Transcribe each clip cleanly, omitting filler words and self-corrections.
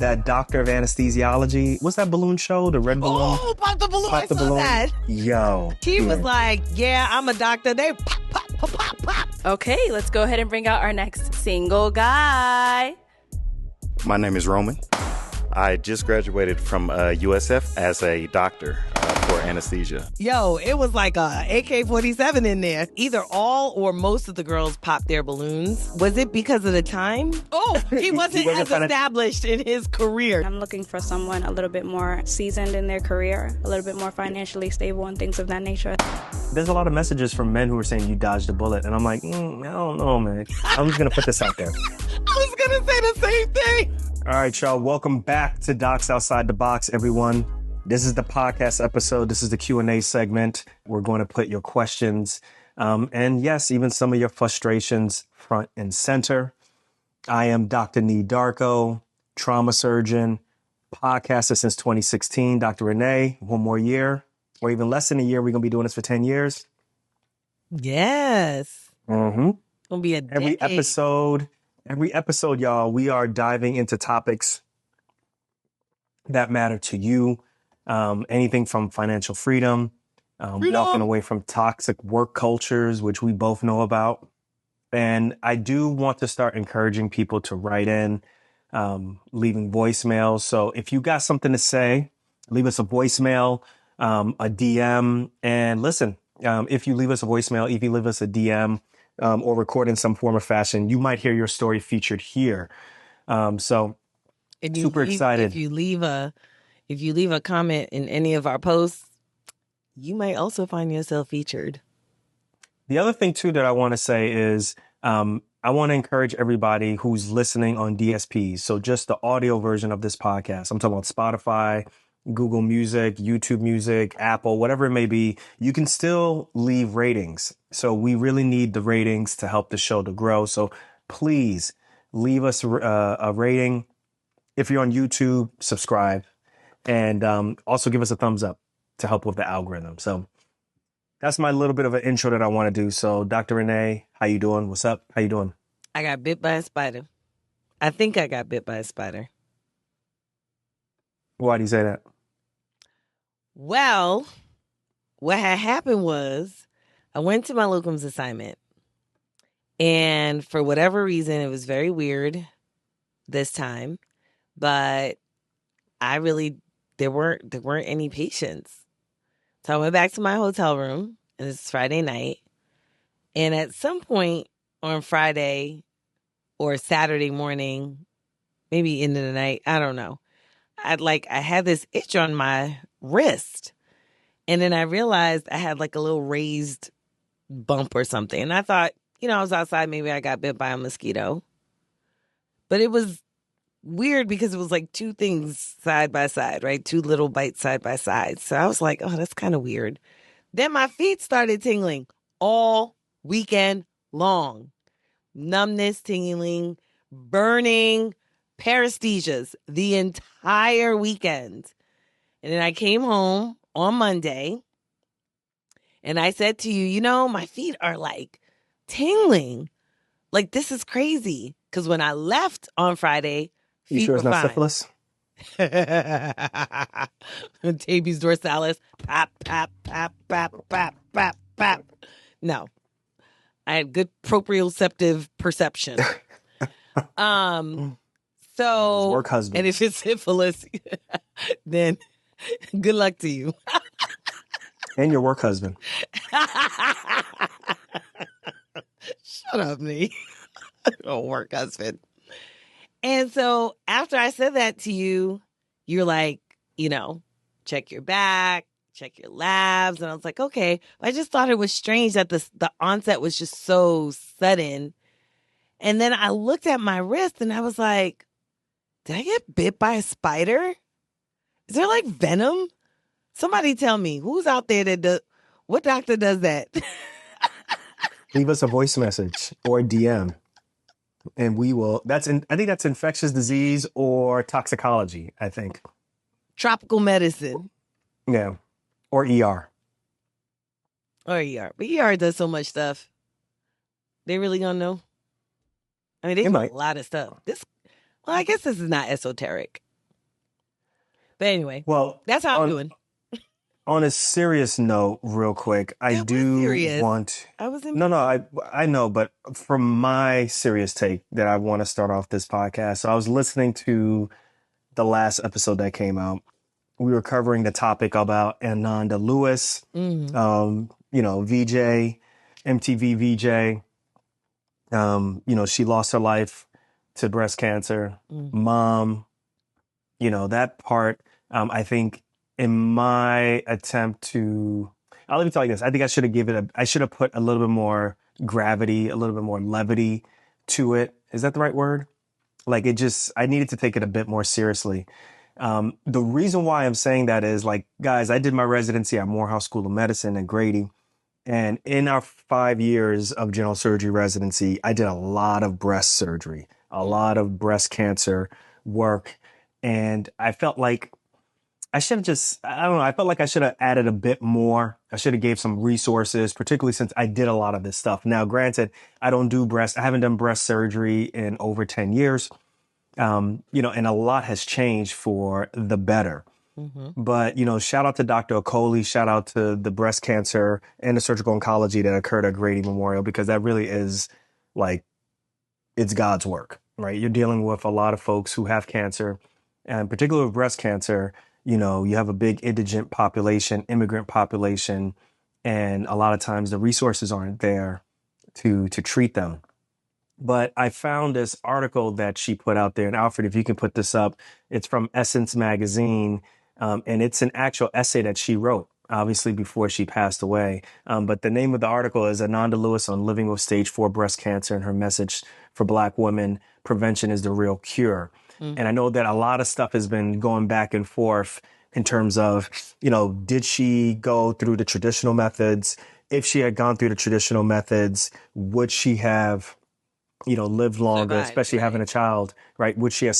that doctor of anesthesiology. What's that balloon show? The red balloon? Oh, pop the balloon. Pop the balloon. That. Yo. He was like, yeah, I'm a doctor. They pop, pop, pop, pop, pop. Okay, let's go ahead and bring out our next single guy. My name is Roman. I just graduated from USF as a doctor for anesthesia. Yo, it was like a AK-47 in there. Either all or most of the girls popped their balloons. Was it because of the time? Oh, he wasn't as established in his career. I'm looking for someone a little bit more seasoned in their career, a little bit more financially stable and things of that nature. There's a lot of messages from men who are saying you dodged a bullet. And I'm like, I don't know, man. I'm just going to put this out there. I was going to say the same thing. All right, y'all. Welcome back to Docs Outside the Box, everyone. This is the podcast episode. This is the Q&A segment. We're going to put your questions and, yes, even some of your frustrations front and center. I am Dr. Nii Dr, trauma surgeon, podcaster since 2016. Dr. Renee, one more year or even less than a year. We're going to be doing this for 10 years. Yes. Mm-hmm. It's going to be a decade. Every episode, y'all, we are diving into topics that matter to you. Anything from financial freedom, walking away from toxic work cultures, which we both know about. And I do want to start encouraging people to write in, leaving voicemails. So if you got something to say, leave us a voicemail, a DM. And listen, if you leave us a voicemail, if you leave us a DM, or record in some form or fashion, you might hear your story featured here. So super excited. If you leave a comment in any of our posts, you might also find yourself featured. The other thing too that I want to say is I want to encourage everybody who's listening on DSPs. So just the audio version of this podcast. I'm talking about Spotify, Google Music, YouTube Music, Apple, whatever it may be, you can still leave ratings. So we really need the ratings to help the show to grow. So please leave us a rating. If you're on YouTube, subscribe, and also give us a thumbs up to help with the algorithm. So that's my little bit of an intro that I want to do. So Dr. Renee, how you doing? What's up? How you doing? I got bit by a spider. I think I got bit by a spider. Why do you say that? Well, what had happened was I went to my locums assignment, and for whatever reason, it was very weird this time, but there weren't any patients. So I went back to my hotel room, and it's Friday night, and at some point on Friday or Saturday morning, maybe into the night, I don't know, I had this itch on my wrist. And then I realized I had like a little raised bump or something. And I thought, I was outside, maybe I got bit by a mosquito. But it was weird because it was like two things side by side, right? Two little bites side by side. So I was like, oh, that's kind of weird. Then my feet started tingling all weekend long. Numbness, tingling, burning, paresthesias the entire weekend. And then I came home on Monday and I said to you, my feet are like tingling. Like, this is crazy. Because when I left on Friday, feet you sure it's were not fine. syphilis? Tabies dorsalis. Pop, pop, pop, pop, pop, pop, pop. No. I had good proprioceptive perception. So, work husband. And if it's syphilis, then good luck to you. And your work husband. Shut up, Nii. Oh, work husband. And so after I said that to you, you're like, check your back, check your labs. And I was like, okay. I just thought it was strange that the onset was just so sudden. And then I looked at my wrist and I was like, did I get bit by a spider? Is there like venom? Somebody tell me, who's out there what doctor does that? Leave us a voice message or a DM. And we will, I think that's infectious disease or toxicology, I think. Tropical medicine. Yeah. Or ER. Or ER. But ER does so much stuff. They really gonna know? I mean, they do a lot of stuff. I guess this is not esoteric. But anyway, Well, that's how I'm doing. On a serious note, real quick, I That was do serious. want. I was in. No, I know, but from my serious take that I want to start off this podcast. So I was listening to the last episode that came out. We were covering the topic about Ananda Lewis, VJ, MTV VJ. She lost her life to breast cancer. Mom, that part, I think in my attempt to, let me tell you this. I think I should have put a little bit more gravity, a little bit more levity to it. Is that the right word? Like I needed to take it a bit more seriously. The reason why I'm saying that is, like, guys, I did my residency at Morehouse School of Medicine in Grady. And in our 5 years of general surgery residency, I did a lot of breast surgery, a lot of breast cancer work. And I felt like I should have I felt like I should have added a bit more. I should have gave some resources, particularly since I did a lot of this stuff. Now, granted, I haven't done breast surgery in over 10 years. And a lot has changed for the better. But, shout out to Dr. Okoli, shout out to the breast cancer and the surgical oncology that occurred at Grady Memorial, because that really is like, it's God's work, right? You're dealing with a lot of folks who have cancer, and particularly with breast cancer, you have a big indigent population, immigrant population, and a lot of times the resources aren't there to treat them. But I found this article that she put out there, and Alfred, if you can put this up, it's from Essence Magazine, and it's an actual essay that she wrote, obviously before she passed away. But the name of the article is Ananda Lewis on Living with Stage 4 Breast Cancer, and her message for Black women: prevention is the real cure. And I know that a lot of stuff has been going back and forth in terms of, did she go through the traditional methods? If she had gone through the traditional methods, would she have lived longer, especially having a child, right? Would she have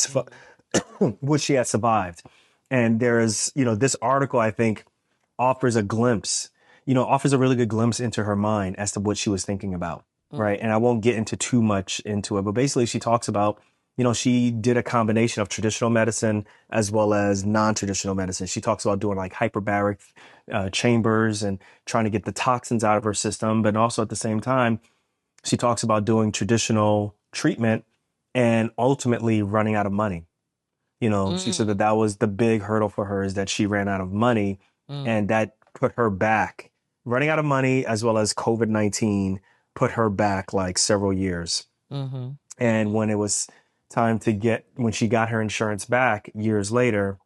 survived? And there is, this article, I think, offers a really good glimpse into her mind as to what she was thinking about, right? And I won't get into too much into it, but basically she talks about, she did a combination of traditional medicine as well as non-traditional medicine. She talks about doing like hyperbaric chambers and trying to get the toxins out of her system, but also at the same time, she talks about doing traditional treatment and ultimately running out of money. She said that was the big hurdle for her, is that she ran out of money, and that put her back. Running out of money as well as COVID-19 put her back like several years. And when it was time when she got her insurance back years later,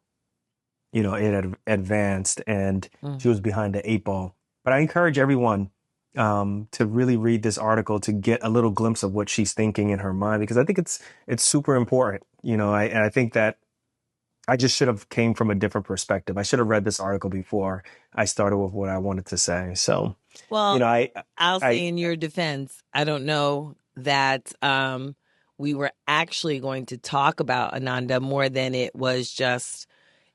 it had advanced and she was behind the 8 ball. But I encourage everyone to really read this article to get a little glimpse of what she's thinking in her mind, because I think it's super important. I think that I just should have came from a different perspective. I should have read this article before I started with what I wanted to say. So, well, I'll say in your defense, I don't know that we were actually going to talk about Ananda more than it was just,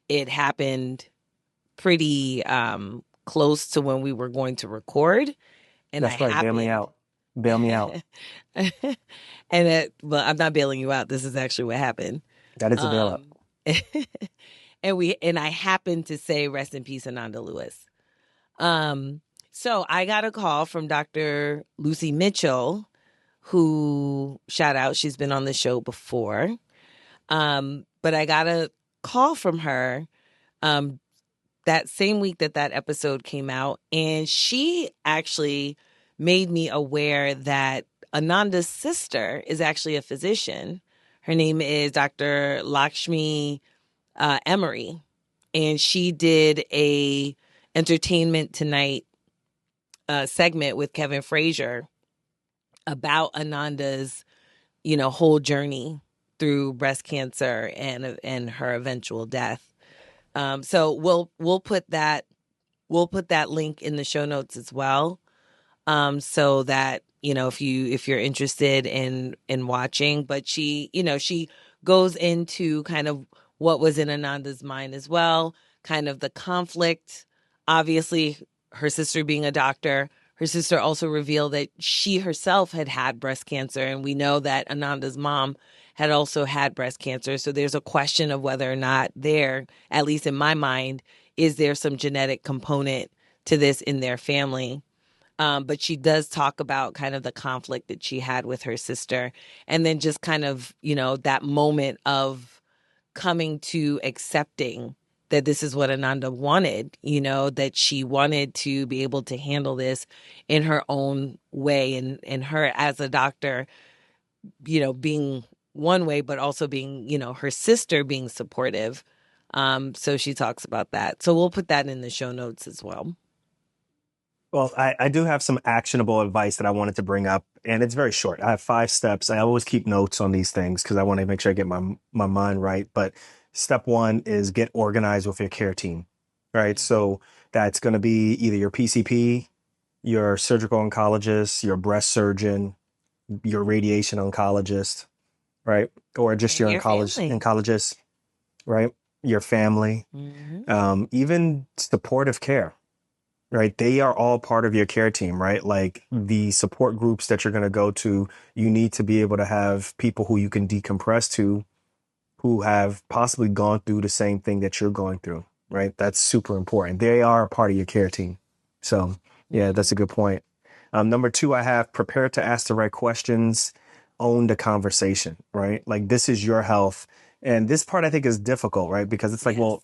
it happened pretty close to when we were going to record. And that's right. Bail me out. And I'm not bailing you out. This is actually what happened. That is a bailout. and I happened to say rest in peace, Ananda Lewis. So I got a call from Dr. Lucy Mitchell, who, shout out, she's been on the show before. But I got a call from her that same week that episode came out, and she actually made me aware that Ananda's sister is actually a physician. Her name is Dr. Lakshmi Emery, and she did a Entertainment Tonight segment with Kevin Frazier about Ananda's, whole journey through breast cancer and her eventual death. So we'll put that link in the show notes as well, so that if you're interested in watching. But she goes into kind of what was in Ananda's mind as well, kind of the conflict. Obviously, her sister being a doctor, her sister also revealed that she herself had breast cancer, and we know that Ananda's mom had also had breast cancer. So there's a question of whether or not there, at least in my mind, is there some genetic component to this in their family. But she does talk about kind of the conflict that she had with her sister, and then just kind of, that moment of coming to accepting that this is what Ananda wanted, that she wanted to be able to handle this in her own way, and her as a doctor, being one way, but also being, her sister being supportive. So she talks about that. So we'll put that in the show notes as well. Well, I do have some actionable advice that I wanted to bring up, and it's very short. I have 5 steps. I always keep notes on these things because I want to make sure I get my mind right. But step 1 is get organized with your care team, right? So that's going to be either your PCP, your surgical oncologist, your breast surgeon, your radiation oncologist, right? Or just your oncologist, right? Your family, even supportive care. Right. They are all part of your care team, right? Like the support groups that you're going to go to, you need to be able to have people who you can decompress to, who have possibly gone through the same thing that you're going through, right? That's super important. They are a part of your care team. So yeah, that's a good point. Number 2, I have prepare to ask the right questions, own the conversation, right? Like this is your health. And this part I think is difficult, right? Because it's like, well,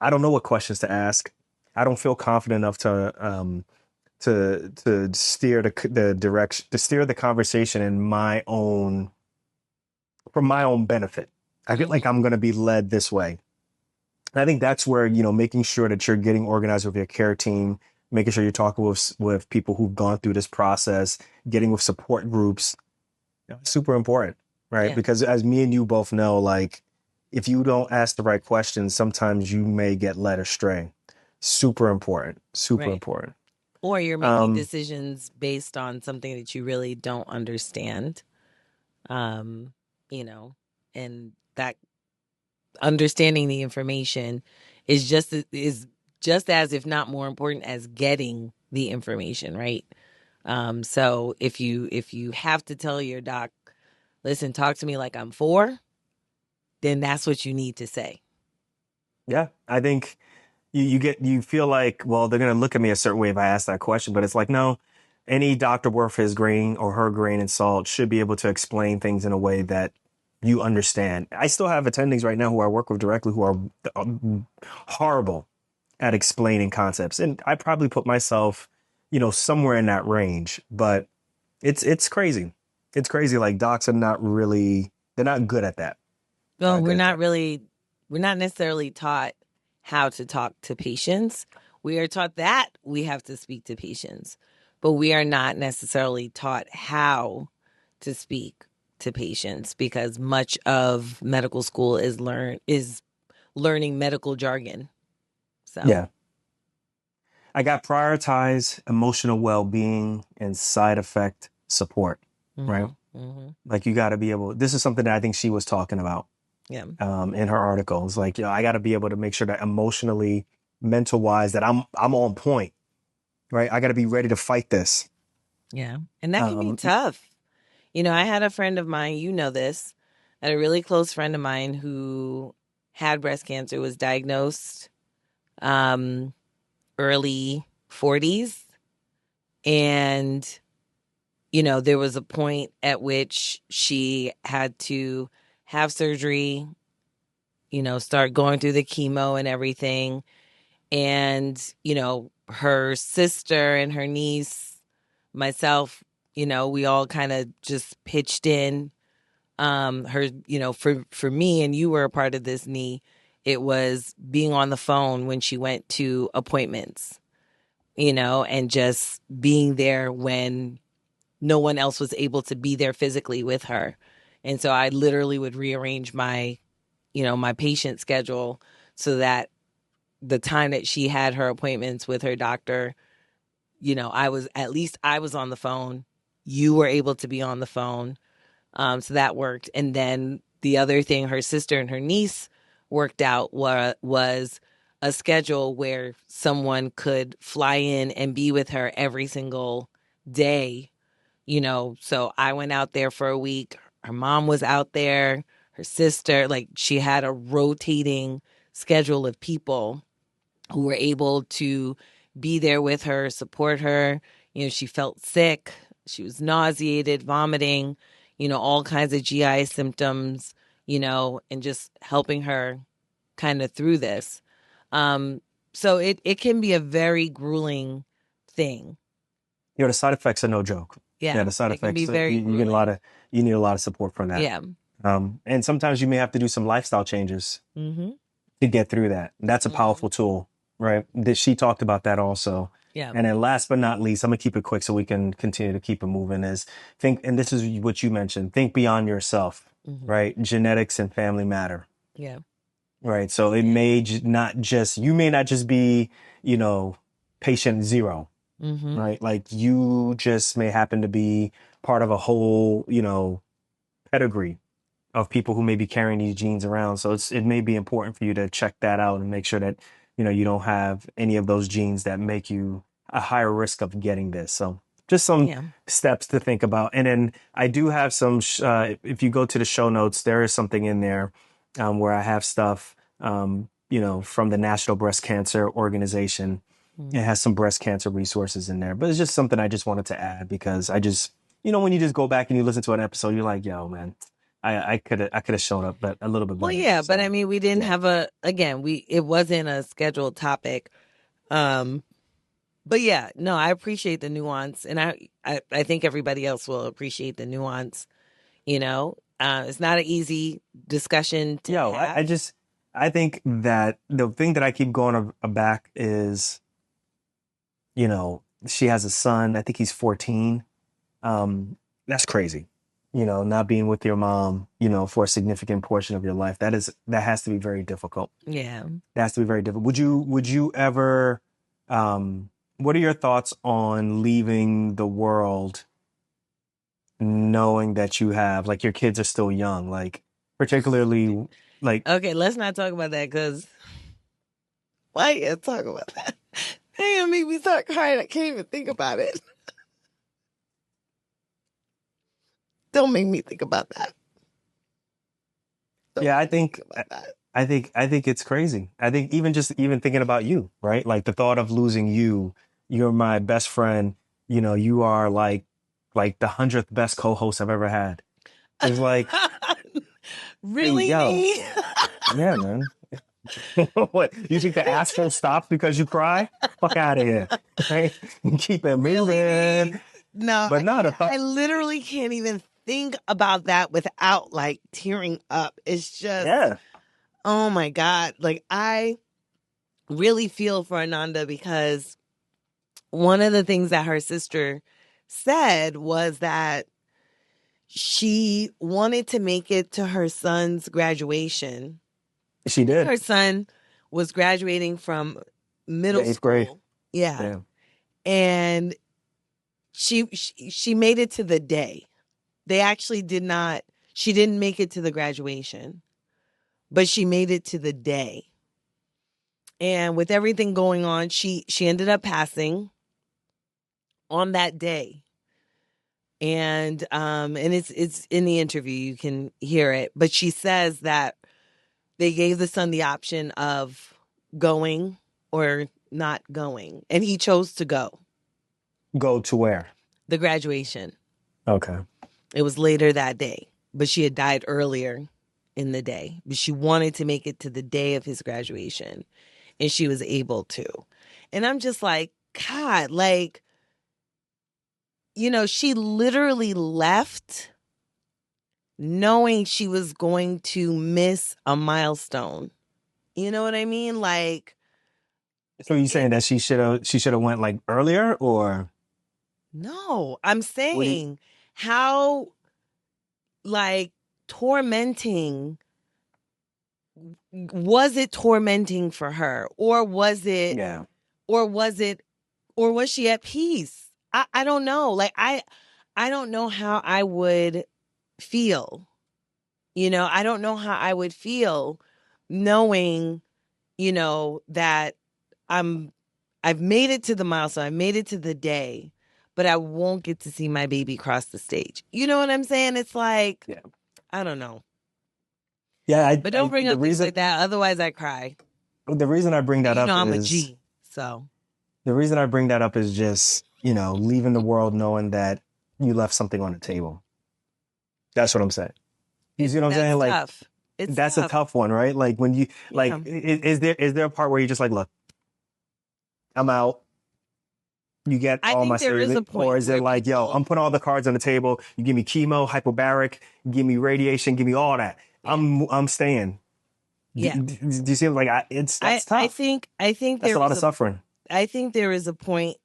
I don't know what questions to ask. I don't feel confident enough to steer the direction, to steer the conversation in for my own benefit. I feel like I'm going to be led this way. And I think that's where, making sure that you're getting organized with your care team, making sure you're talking with people who've gone through this process, getting with support groups, super important, right? Yeah. Because as me and you both know, like if you don't ask the right questions, sometimes you may get led astray. Super important. Super important. Or you're making decisions based on something that you really don't understand. And that understanding the information is just as, if not more important, as getting the information, right? So if you have to tell your doc, listen, talk to me like I'm 4, then that's what you need to say. Yeah, I think you feel like, well, they're going to look at me a certain way if I ask that question, but it's like, no, any doctor worth his grain or her grain and salt should be able to explain things in a way that you understand. I still have attendings right now who I work with directly who are horrible at explaining concepts. And I probably put myself, somewhere in that range, but it's crazy. It's crazy. Like docs are they're not good at that. Well, we're not necessarily taught how to talk to patients. We are taught that we have to speak to patients, but we are not necessarily taught how to speak to patients because much of medical school is learning medical jargon. So yeah. I got prioritize emotional well-being and side effect support, right? Mm-hmm. Like you got to be able, this is something that I think she was talking about. Yeah. In her article. It's like, I got to be able to make sure that emotionally, mental wise, that I'm on point, right? I got to be ready to fight this. Yeah. And that can be tough. I had a friend of mine, this, I had a really close friend of mine who had breast cancer, was diagnosed early 40s. And, there was a point at which she had to have surgery, start going through the chemo and everything. And, her sister and her niece, myself, we all kind of just pitched in. For me, and you were a part of this, Nii, it was being on the phone when she went to appointments, and just being there when no one else was able to be there physically with her. And so I literally would rearrange my patient schedule so that the time that she had her appointments with her doctor, I was on the phone. You were able to be on the phone. So that worked. And then the other thing her sister and her niece worked out was a schedule where someone could fly in and be with her every single day. So I went out there for a week. her mom was out there, her sister, like she had a rotating schedule of people who were able to be there with her, support her. She felt sick. She was nauseated, vomiting, all kinds of GI symptoms, and just helping her kind of through this. So it can be a very grueling thing. The side effects are no joke. Yeah, the side it can effects. be very you get you need a lot of support from that. Yeah. And sometimes you may have to do some lifestyle changes to get through that. That's a powerful tool, right? She talked about that also. Yeah. And then last but not least, I'm gonna keep it quick so we can continue to keep it moving. Is think, and this is what you mentioned. Think beyond yourself, right? Genetics and family matter. Yeah. Right. So it may not just, you may not just be, patient zero, right? Like you just may happen to be part of a whole, pedigree of people who may be carrying these genes around. So it may be important for you to check that out and make sure that, you don't have any of those genes that make you a higher risk of getting this. So just some steps to think about. And then I do have some, if you go to the show notes, there is something in there where I have stuff, from the National Breast Cancer Organization. It has some breast cancer resources in there, but it's just something I just wanted to add because I just, when you just go back and you listen to an episode, you're like, yo, man, I could have shown up, but a little bit better. Well, yeah, so, but I mean, we didn't have it wasn't a scheduled topic. But yeah, no, I appreciate the nuance, and I think everybody else will appreciate the nuance. It's not an easy discussion to have. I think that the thing that I keep going back is, she has a son. I think he's 14. That's crazy. Not being with your mom, for a significant portion of your life. That has to be very difficult. Yeah. That has to be very difficult. Would you ever, what are your thoughts on leaving the world knowing that you have, like, your kids are still young, like, particularly, like... Okay, let's not talk about that, because why you talk about that? They're gonna make me start crying. I can't even think about it. Don't make me think about that. I think it's crazy. I think even thinking about you, right? Like the thought of losing you. You're my best friend. You are like the 100th best co-host I've ever had. It's like, really? Hey, yeah, man. What? You think the asshole stops because you cry? Fuck out of here. Right? Keep it moving. Really? No, but I literally can't even think about that without like tearing up. It's just, oh my God. Like, I really feel for Ananda, because one of the things that her sister said was that she wanted to make it to her son's graduation. She did. Her son was graduating from middle school. 8th grade. Yeah. And she made it to the day. They actually she didn't make it to the graduation, but she made it to the day. And with everything going on, she ended up passing on that day. And it's in the interview, you can hear it. But she says that they gave the son the option of going or not going. And he chose to go. Go to where? The graduation. Okay. It was later that day, but she had died earlier in the day. But she wanted to make it to the day of his graduation, and she was able to. And I'm just like, God, like, she literally left knowing she was going to miss a milestone. You know what I mean? Like, so you're saying that she should have went like earlier, or? No, I'm saying how, like, tormenting. Was it tormenting for her, or was it? Yeah. Or was she at peace? I don't know. Like, I don't know how I would feel. I don't know how I would feel knowing, that I've made it to the milestone. I made it to the day, but I won't get to see my baby cross the stage. You know what I'm saying? It's like, I don't know. Yeah, But don't bring up things like that. Otherwise, I cry. The reason I bring that up I'm is a G. So the reason I bring that up is just, leaving the world knowing that you left something on the table. That's what I'm saying. You see what I'm saying? Like, tough. That's tough. a tough one, right? Like when you is there a part where you're just like, look, I'm out. You get all my savings, or is it like, yo, I'm putting all the cards on the table. You give me chemo, hyperbaric, give me radiation, give me all that. Yeah. I'm staying. Yeah. Do you see? Like that's tough. I think that's a lot of suffering. I think there is a point.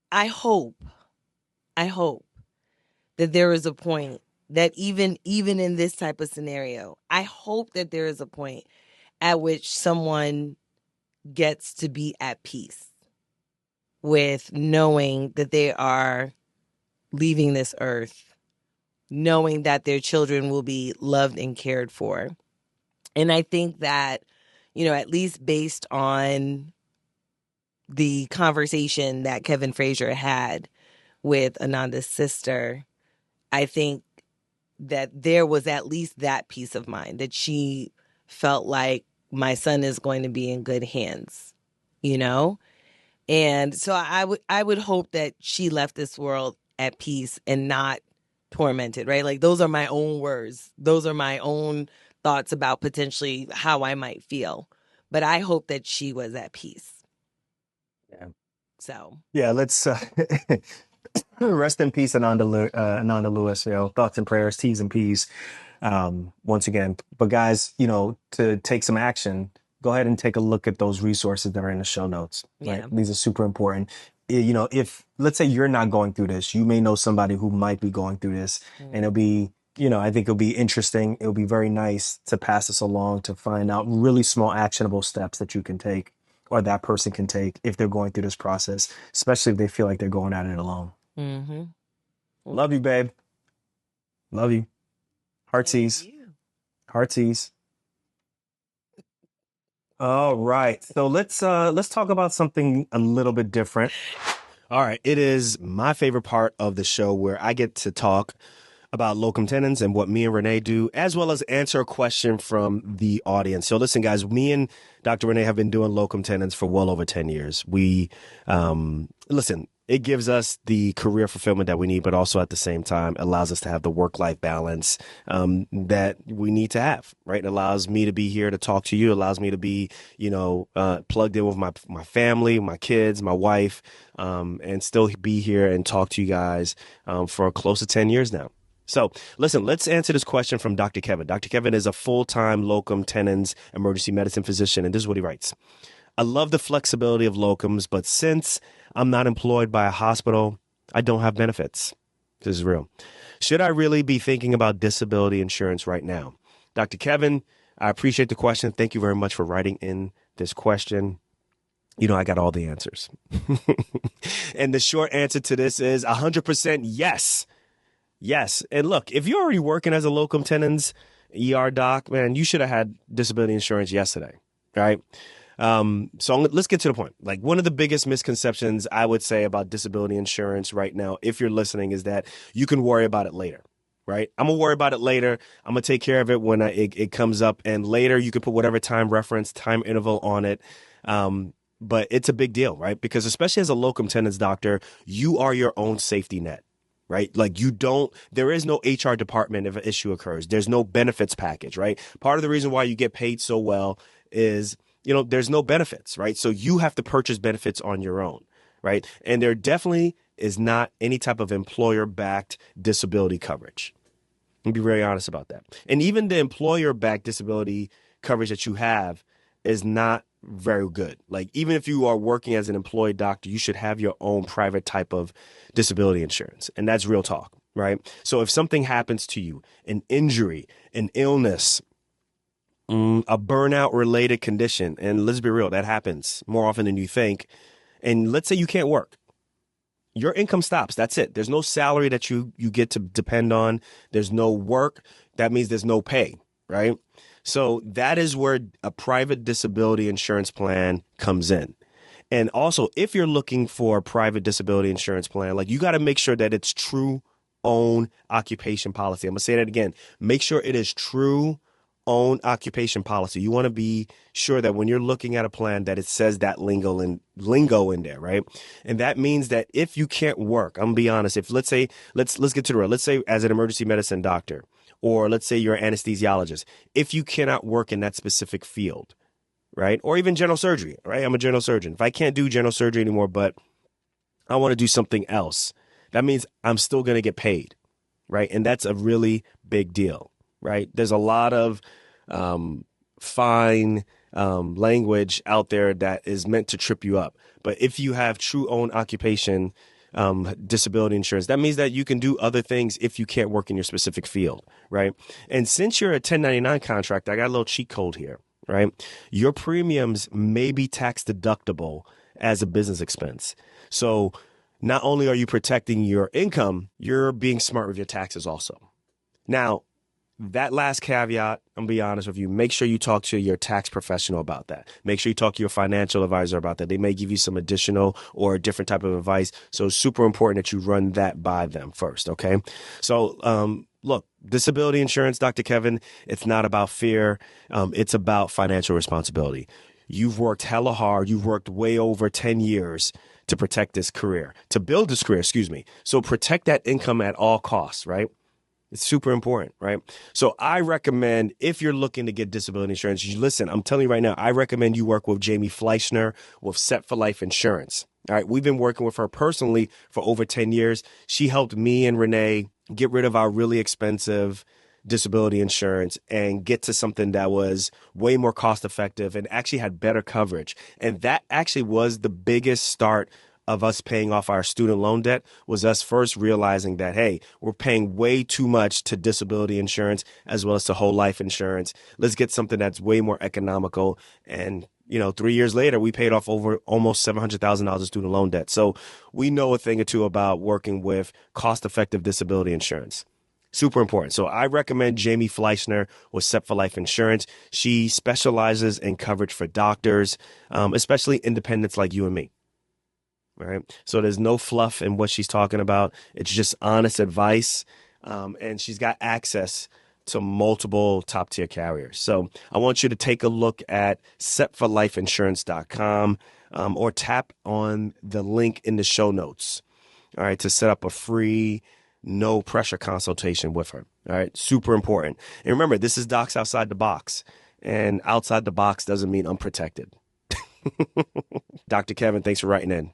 I hope that there is a point that even in this type of scenario, I hope that there is a point at which someone gets to be at peace with knowing that they are leaving this earth, knowing that their children will be loved and cared for. And I think that, at least based on the conversation that Kevin Frazier had with Ananda's sister, I think that there was at least that peace of mind, that she felt like my son is going to be in good hands, And so I would hope that she left this world at peace and not tormented, right? Like those are my own words. Those are my own thoughts about potentially how I might feel. But I hope that she was at peace. Yeah. So. Yeah, let's rest in peace, Ananda Lewis. Thoughts and prayers, T's and P's. Once again, but guys, to take some action, go ahead and take a look at those resources that are in the show notes. Right? Yeah. These are super important. If let's say you're not going through this, you may know somebody who might be going through this, and it'll be, I think it'll be interesting. It'll be very nice to pass this along to find out really small actionable steps that you can take or that person can take if they're going through this process, especially if they feel like they're going at it alone. Mm-hmm. Love you, babe. Love you. Heartsies. Heartsies. All right. So let's talk about something a little bit different. All right. It is my favorite part of the show where I get to talk about locum tenens and what me and Renee do, as well as answer a question from the audience. So listen, guys, me and Dr. Renee have been doing locum tenens for well over 10 years. We, listen, it gives us the career fulfillment that we need, but also at the same time allows us to have the work-life balance that we need to have, right? It allows me to be here to talk to you. It allows me to be, plugged in with my family, my kids, my wife, and still be here and talk to you guys for close to 10 years now. So listen, let's answer this question from Dr. Kevin. Dr. Kevin is a full-time locum tenens emergency medicine physician, and this is what he writes. I love the flexibility of locums, but since I'm not employed by a hospital, I don't have benefits. This is real. Should I really be thinking about disability insurance right now? Dr. Kevin, I appreciate the question. Thank you very much for writing in this question. I got all the answers. And the short answer to this is 100% yes. Yes. And look, if you're already working as a locum tenens ER doc, man, you should have had disability insurance yesterday, right? So let's get to the point. Like one of the biggest misconceptions I would say about disability insurance right now, if you're listening, is that you can worry about it later, right? I'm gonna worry about it later. I'm gonna take care of it when it comes up, and later you can put whatever time interval on it. But it's a big deal, right? Because especially as a locum tenens doctor, you are your own safety net. Right? Like there is no HR department if an issue occurs. There's no benefits package, right? Part of the reason why you get paid so well is, there's no benefits, right? So you have to purchase benefits on your own, right? And there definitely is not any type of employer-backed disability coverage. I'll be very honest about that. And even the employer-backed disability coverage that you have is not very good. Like even if you are working as an employed doctor, you should have your own private type of disability insurance. And that's real talk, right? So if something happens to you, an injury, an illness, a burnout related condition, and let's be real, that happens more often than you think. And let's say you can't work. Your income stops. That's it. There's no salary that you get to depend on. There's no work. That means there's no pay, right? So that is where a private disability insurance plan comes in. And also, if you're looking for a private disability insurance plan, like you got to make sure that it's true own occupation policy. I'm going to say that again. Make sure it is true own occupation policy. You want to be sure that when you're looking at a plan that it says that lingo in there, right? And that means that if you can't work, I'm gonna be honest, if let's get to the real, let's say as an emergency medicine doctor, or let's say you're an anesthesiologist, if you cannot work in that specific field, right? Or even general surgery, right? I'm a general surgeon. If I can't do general surgery anymore, but I want to do something else, that means I'm still going to get paid, right? And that's a really big deal, right? There's a lot of fine language out there that is meant to trip you up. But if you have true own occupation disability insurance, that means that you can do other things if you can't work in your specific field, right? And since you're a 1099 contractor, I got a little cheat code here, right? Your premiums may be tax deductible as a business expense. So not only are you protecting your income, you're being smart with your taxes also. Now, that last caveat, I'm going to be honest with you, make sure you talk to your tax professional about that. Make sure you talk to your financial advisor about that. They may give you some additional or a different type of advice. So it's super important that you run that by them first, okay? So, look, disability insurance, Dr. Kevin, it's not about fear. It's about financial responsibility. You've worked hella hard. You've worked way over 10 years to protect this career, to build this career, excuse me. So protect that income at all costs, right? It's super important, right? So I recommend, if you're looking to get disability insurance, listen, I'm telling you right now, I recommend you work with Jamie Fleischner with Set for Life Insurance. All right, we've been working with her personally for over 10 years. She helped me and Renee get rid of our really expensive disability insurance and get to something that was way more cost effective and actually had better coverage. And that actually was the biggest start of us paying off our student loan debt, was us first realizing that, hey, we're paying way too much to disability insurance as well as to whole life insurance. Let's get something that's way more economical. And, 3 years later, we paid off over almost $700,000 of student loan debt. So we know a thing or two about working with cost-effective disability insurance. Super important. So I recommend Jamie Fleischner with Set for Life Insurance. She specializes in coverage for doctors, especially independents like you and me. Right. So there's no fluff in what she's talking about. It's just honest advice. And she's got access to multiple top tier carriers. So I want you to take a look at setforlifeinsurance.com or tap on the link in the show notes. All right. To set up a free, no pressure consultation with her. All right. Super important. And remember, this is Docs Outside the Box, and outside the box doesn't mean unprotected. Dr. Kevin, thanks for writing in.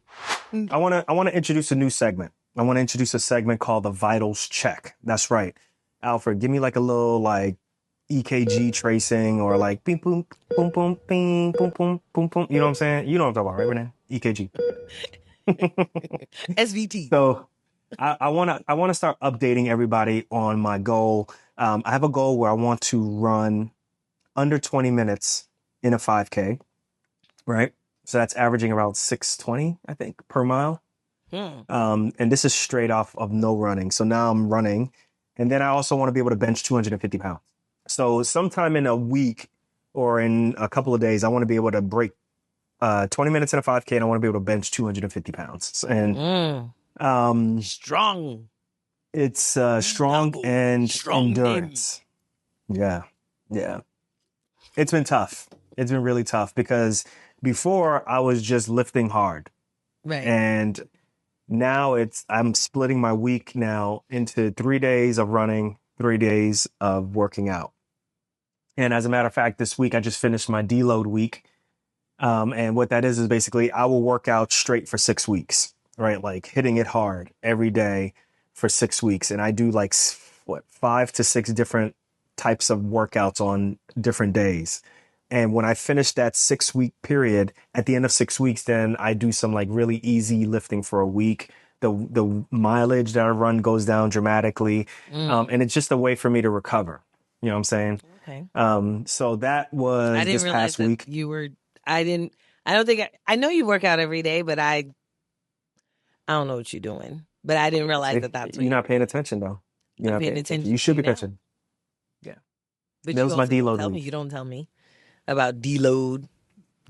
I want to introduce a new segment. I want to introduce a segment called the Vitals Check. That's right. Alfred, give me like a little EKG tracing or bing, boom, boom, boom, bing, boom, boom, boom, boom. You know what I'm saying? You know what I'm talking about, right, Renee? EKG. SVT. So I want to start updating everybody on my goal. I have a goal where I want to run under 20 minutes in a 5K. Right. So that's averaging around 6:20, I think, per mile. And this is straight off of no running. So now I'm running. And then I also want to be able to bench 250 pounds. So sometime in a week or in a couple of days, I want to be able to break 20 minutes in a 5K, and I want to be able to bench 250 pounds. And strong. It's strong and endurance. Yeah. Yeah. It's been tough. It's been really tough because before I was just lifting hard. Right. And now I'm splitting my week now into 3 days of running, 3 days of working out. And as a matter of fact, this week I just finished my deload week. And what that is basically I will work out straight for 6 weeks, right? Like hitting it hard every day for 6 weeks. And I do 5 to 6 different types of workouts on different days. And when I finish that 6 week period, at the end of 6 weeks, then I do some really easy lifting for a week. The mileage that I run goes down dramatically. And it's just a way for me to recover. You know what I'm saying? Okay. So that was this past week. I know you work out every day, but I don't know what you're doing. But I didn't realize that's what you're not paying attention though. You're not paying attention. You should be pitching. Yeah. But that was my deload tell week. me. You don't tell me about deload,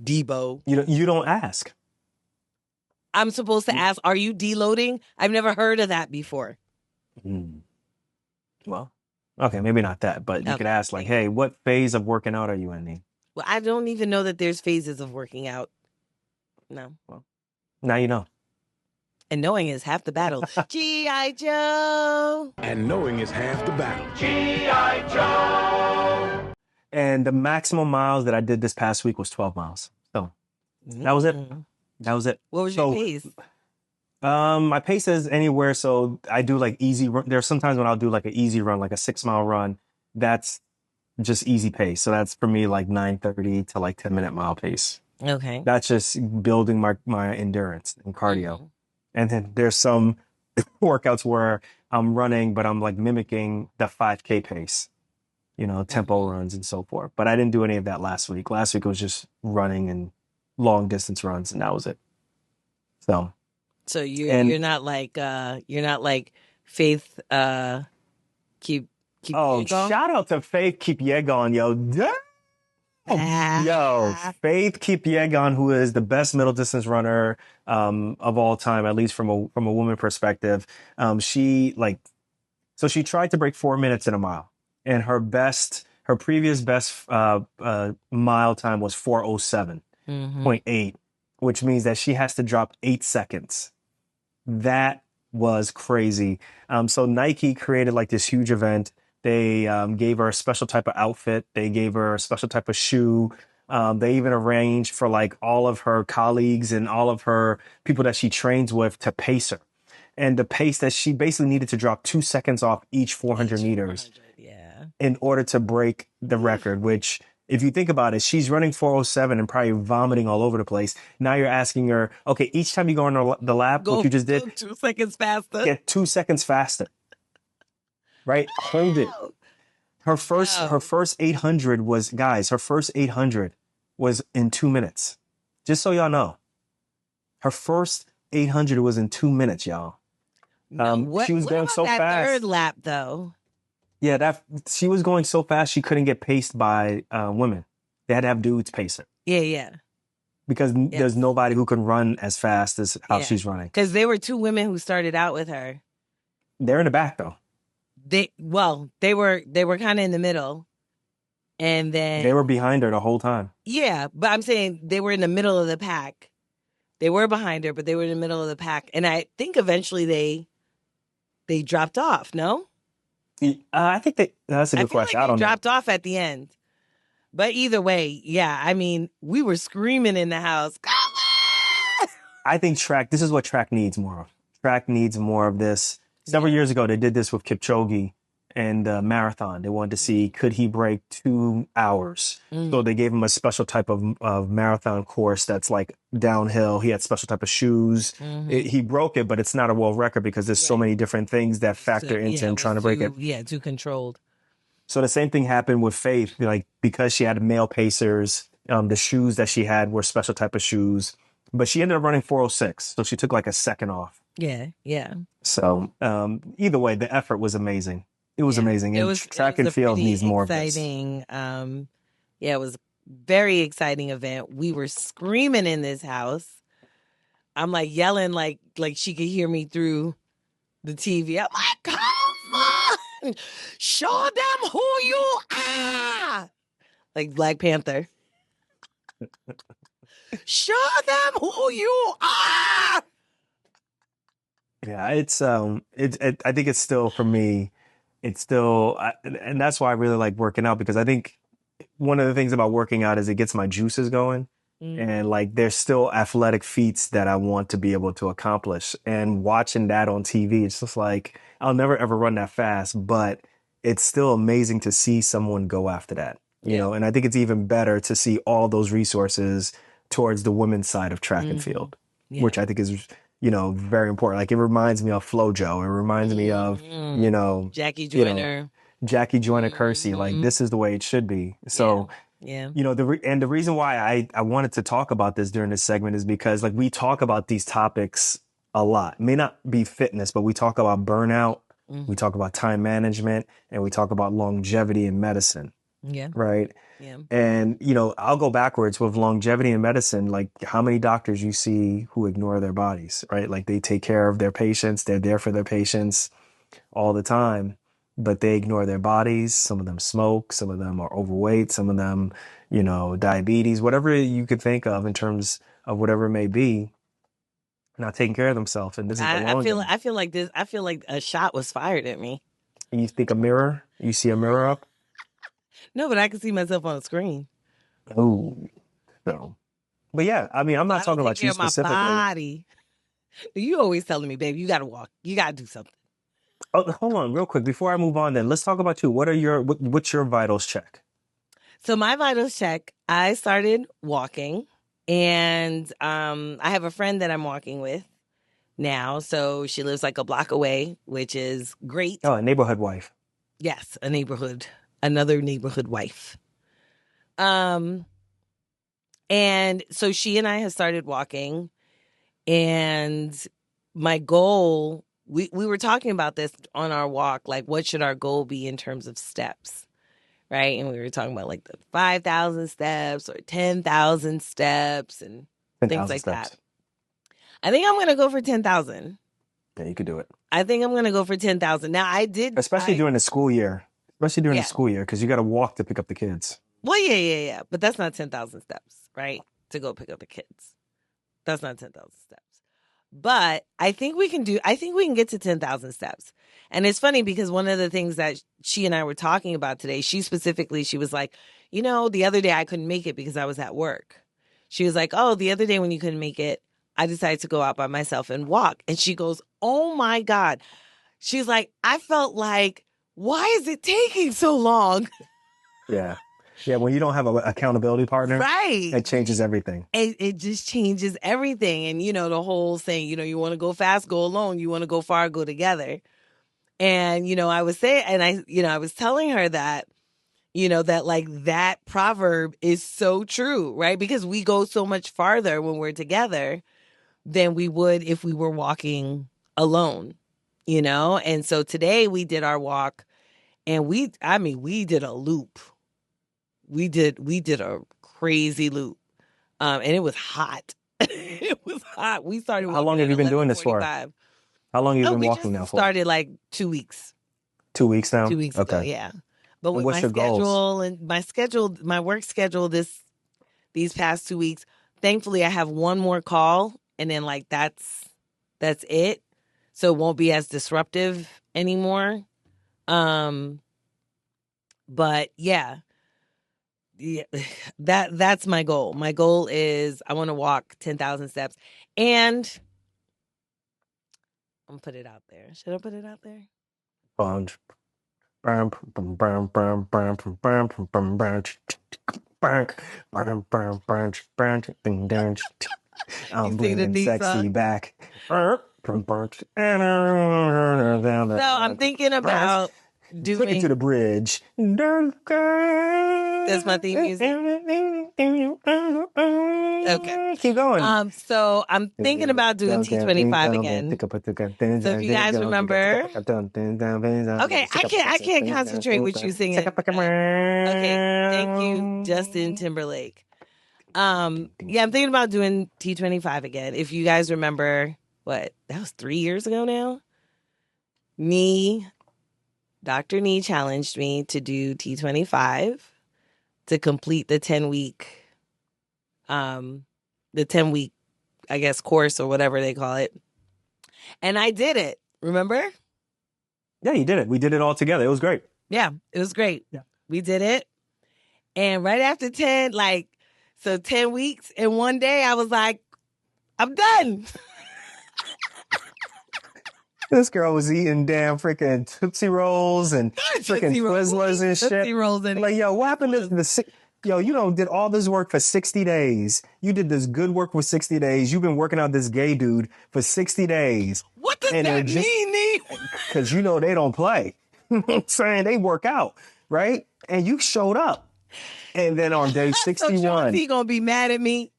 debo. You don't ask. I'm supposed to ask, are you deloading? I've never heard of that before. Well, okay, maybe not that, but you could Okay, ask like, thank you. hey, what phase of working out are you in, Nii? Well, I don't even know that there's phases of working out. No. Well, now you know. And knowing is half the battle. G.I. Joe. And knowing is half the battle. And the maximum miles that I did this past week was 12 miles. So that was it. That was it. What was your pace? My pace is anywhere. So I do like easy run. There's sometimes when I'll do like an easy run, like a 6-mile run. That's just easy pace. So that's for me like 9:30 to like 10-minute mile pace. Okay. That's just building my endurance and cardio. And then there's some workouts where I'm running, but I'm like mimicking the 5K pace, tempo runs and so forth. But I didn't do any of that last week. Last week it was just running and long distance runs, and that was it. So you're not like Faith keep Oh, shout out to Faith Kipyegon, yo. Damn. Yo, Faith Kipyegon, who is the best middle distance runner of all time, at least from a woman perspective. She tried to break 4 minutes in a mile, and her previous best mile time was 4:07.8, which means that she has to drop 8 seconds. That was crazy. So Nike created like this huge event. They gave her a special type of outfit. They gave her a special type of shoe. They even arranged for like all of her colleagues and all of her people that she trains with to pace her. And the pace that she basically needed to drop 2 seconds off each 400 meters in order to break the record, which if you think about it, she's running 4:07 and probably vomiting all over the place. Now you're asking her, okay, each time you go on the lap, what you just did, 2 seconds faster. get 2 seconds faster. Right? Hold it. Her first 800 was, guys, her first 800 was in 2 minutes. Just so y'all know. Her first 800 was in 2 minutes, y'all. She was going so fast. Third lap, though. Yeah, she was going so fast she couldn't get paced by women. They had to have dudes pace her. Yeah. Because there's nobody who can run as fast as how she's running. Because there were 2 women who started out with her. They're in the back though. They were kind of in the middle, and then they were behind her the whole time. Yeah, but I'm saying they were in the middle of the pack. They were behind her, but they were in the middle of the pack, and I think eventually they dropped off. No. I think that's a good question. Like I don't know. Dropped off at the end. But either way, yeah, I mean, we were screaming in the house. I think this is what track needs more of. Track needs more of this. Several years ago, they did this with Kipchoge and marathon. They wanted to see, could he break 2 hours? So they gave him a special type of marathon course that's like downhill. He had special type of shoes. He broke it, but it's not a world record because there's so many different things that factor into him trying to break it. Yeah, too controlled. So the same thing happened with Faith, like because she had male pacers, the shoes that she had were special type of shoes, but she ended up running 4:06. So she took like a second off. Yeah. So either way, the effort was amazing. It was amazing. And track and field needs more of this. It was a very exciting event. We were screaming in this house. I'm like yelling like she could hear me through the TV. I'm like, come on, show them who you are. Like Black Panther. Show them who you are. Yeah, I think it's still, for me, it's still, and that's why I really like working out, because I think one of the things about working out is it gets my juices going. And like, there's still athletic feats that I want to be able to accomplish. And watching that on TV, it's just like, I'll never ever run that fast, but it's still amazing to see someone go after that, you know? And I think it's even better to see all those resources towards the women's side of track and field, which I think is, very important. Like, it reminds me of FloJo. It reminds me of, Jackie Joyner. Jackie Joyner Kersey. Like, this is the way it should be. So, the reason why I wanted to talk about this during this segment is because, like, we talk about these topics a lot. It may not be fitness, but we talk about burnout, we talk about time management, and we talk about longevity in medicine. Yeah. Right. Yeah. And, I'll go backwards with longevity in medicine. Like, how many doctors you see who ignore their bodies, right? Like, they take care of their patients. They're there for their patients. all the time, but they ignore their bodies. Some of them smoke, some of them are overweight, some of them, diabetes, whatever you could think of in terms of whatever it may be, not taking care of themselves. And this is the long game. I feel like a shot was fired at me. You think a mirror? You see a mirror up? No, but I can see myself on the screen. Oh, no. But yeah, I mean, I'm not talking about you specifically. My body. You always telling me, baby, you got to walk. You got to do something. Oh, hold on, real quick before I move on. Then let's talk about you. What's your vitals check? So my vitals check. I started walking, and I have a friend that I'm walking with now. So she lives like a block away, which is great. Oh, a neighborhood wife. Yes, another neighborhood wife. And so she and I have started walking, and my goal, we were talking about this on our walk, like what should our goal be in terms of steps, right? And we were talking about like the 5,000 steps or 10,000 steps and 10, things like steps. that. I think I'm going to go for 10,000. Yeah, you could do it. I think I'm going to go for 10,000. Now especially during the school year. Especially during the school year, because you got to walk to pick up the kids. Well, yeah. But that's not 10,000 steps, right? To go pick up the kids. That's not 10,000 steps. But I think we can get to 10,000 steps. And it's funny because one of the things that she and I were talking about today, she was like, the other day I couldn't make it because I was at work. She was like, oh, the other day when you couldn't make it, I decided to go out by myself and walk. And she goes, oh my God. She's like, I felt like, why is it taking so long? Yeah. Yeah, when you don't have an accountability partner, right, it changes everything. It just changes everything. And, the whole thing, you want to go fast, go alone. You want to go far, go together. And, I was saying, and I was telling her that, that like that proverb is so true, right? Because we go so much farther when we're together than we would if we were walking alone, And so today we did our walk. And we did a loop. We did a crazy loop. And it was hot. It was hot. We started. How long have you been doing this for? How long have you been walking now for? Started like 2 weeks. 2 weeks now? 2 weeks ago, yeah. But with what's my your schedule goals? and my work schedule these past 2 weeks, thankfully I have one more call and then like that's it. So it won't be as disruptive anymore. But yeah, that's my goal. My goal is I want to walk 10,000 steps, and I'm gonna put it out there. Should I put it out there? I'm bringing sexy back. So I'm thinking about Take it to the bridge. That's my theme music. Okay. Keep going. So I'm thinking about doing T25 again. So if you guys remember. Okay, I can't concentrate with you singing. Okay, thank you, Justin Timberlake. Yeah, I'm thinking about doing T25 again. If you guys remember, that was 3 years ago now? Dr. Nii challenged me to do T25 to complete the 10-week, I guess, course or whatever they call it. And I did it. Remember? Yeah, you did it. We did it all together. It was great. Yeah, it was great. Yeah. We did it. And right after 10 weeks and one day, I was like, I'm done. This girl was eating damn freaking Tootsie Rolls and freaking Twizzlers and shit. Tootsie Rolls and like, yo, what happened to you did all this work for 60 days. You did this good work for 60 days. You've been working out this gay dude for 60 days. What does that mean, Nee? Because they don't play. I'm saying they work out, right? And you showed up. And then on day 61. So he gonna be mad at me?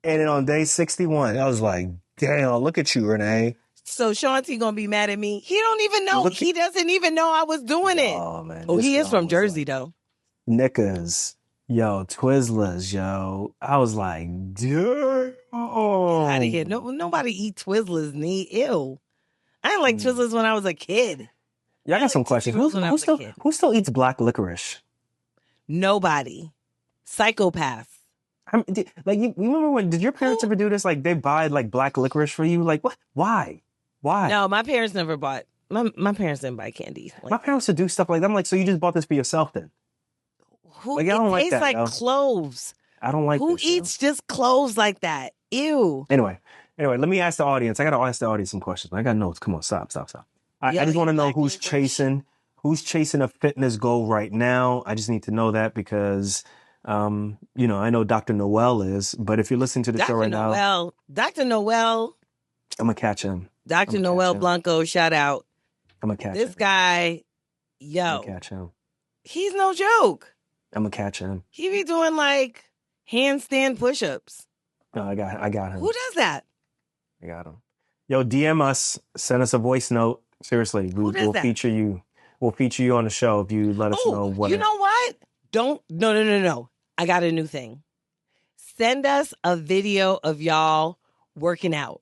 And then on day 61, I was like, damn, look at you, Renee. So Shanti gonna be mad at me? He don't even know. He doesn't even know I was doing it. Oh, man. Oh, he is from Jersey, though. Knickers, yo, Twizzlers, yo. I was like, damn. Out of here. No, nobody eat Twizzlers, Nii. Ew. I didn't like Twizzlers when I was a kid. Yeah, I got some questions. Who still eats black licorice? Nobody. Psychopaths. You remember when, did your parents ever do this? Like, they buy, like, black licorice for you? Like, what? Why? No, my parents never bought. My parents didn't buy candy. My parents would do stuff like that. I'm like, so you just bought this for yourself then? I don't like that. It tastes like cloves. I don't like Who eats just cloves like that? Ew. Anyway, let me ask the audience. I got to ask the audience some questions. I got notes. Come on, stop. I just want to know who's chasing a fitness goal right now. I just need to know that because, I know Dr. Noel is, but if you're listening to the show right now. Dr. Noel. I'm going to catch him. Dr. Noel Blanco, shout out. I'm going to catch him. This guy, yo. I'm going to catch him. He's no joke. I'm going to catch him. He be doing like handstand push-ups. No, I got him. Who does that? I got him. Yo, DM us. Send us a voice note. Seriously, we'll feature you. We'll feature you on the show if you let us know what. You know what? No. I got a new thing. Send us a video of y'all working out.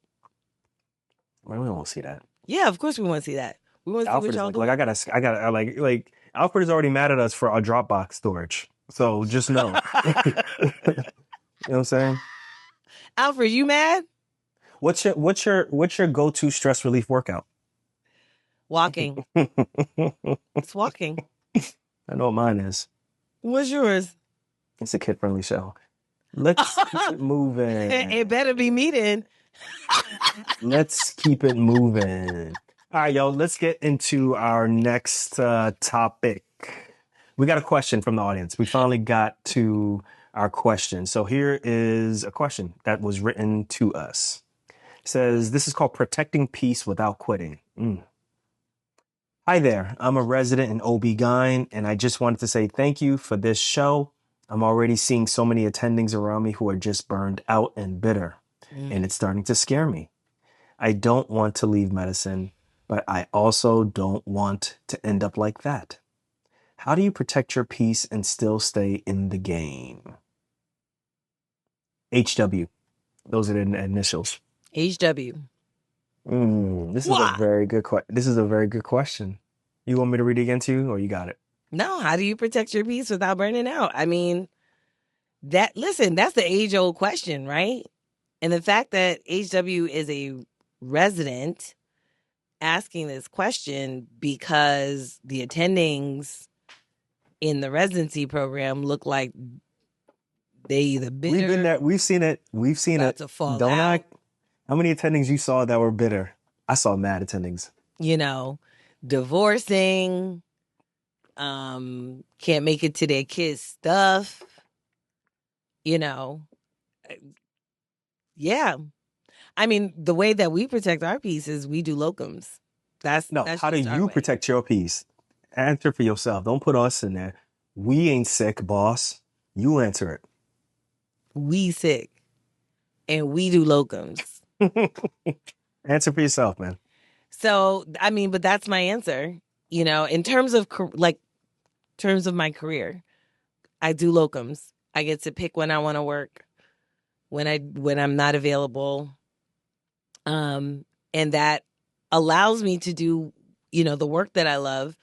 Man, we don't want to see that. Yeah, of course we want to see that. We want to see what y'all do. I gotta like Alfred is already mad at us for our Dropbox storage. So just know. You know what I'm saying? Alfred, you mad? What's your go-to stress relief workout? Walking. It's walking. I know what mine is. What's yours? It's a kid-friendly show. Let's keep it moving. It better be me then. Let's keep it moving. All right, yo, let's get into our next topic. We got a question from the audience. We finally got to our question. So here is a question that was written to us. It says, this is called Protecting Peace Without Quitting. Hi there. I'm a resident in OB-GYN, and I just wanted to say thank you for this show. I'm already seeing so many attendings around me who are just burned out and bitter, and it's starting to scare me. I don't want to leave medicine, but I also don't want to end up like that. How do you protect your peace and still stay in the game? HW. Those are the initials. HW. This is a very good question. You want me to read it again to you, or you got it? No, how do you protect your peace without burning out? I mean, that's the age-old question, right? And the fact that HW is a resident asking this question because the attendings in the residency program look like they either bitter. We've been there. We've seen it. To fall Don't out. How many attendings you saw that were bitter? I saw mad attendings. Divorcing, can't make it to their kids' stuff, Yeah. I mean, the way that we protect our peace is we do locums. How do you protect your peace? Answer for yourself. Don't put us in there. We ain't sick, boss. You answer it. We sick. And we do locums. Answer for yourself, man. So, I mean, but that's my answer. In terms of my career, I do locums. I get to pick when I want to work, when I'm not available. And that allows me to do, the work that I love,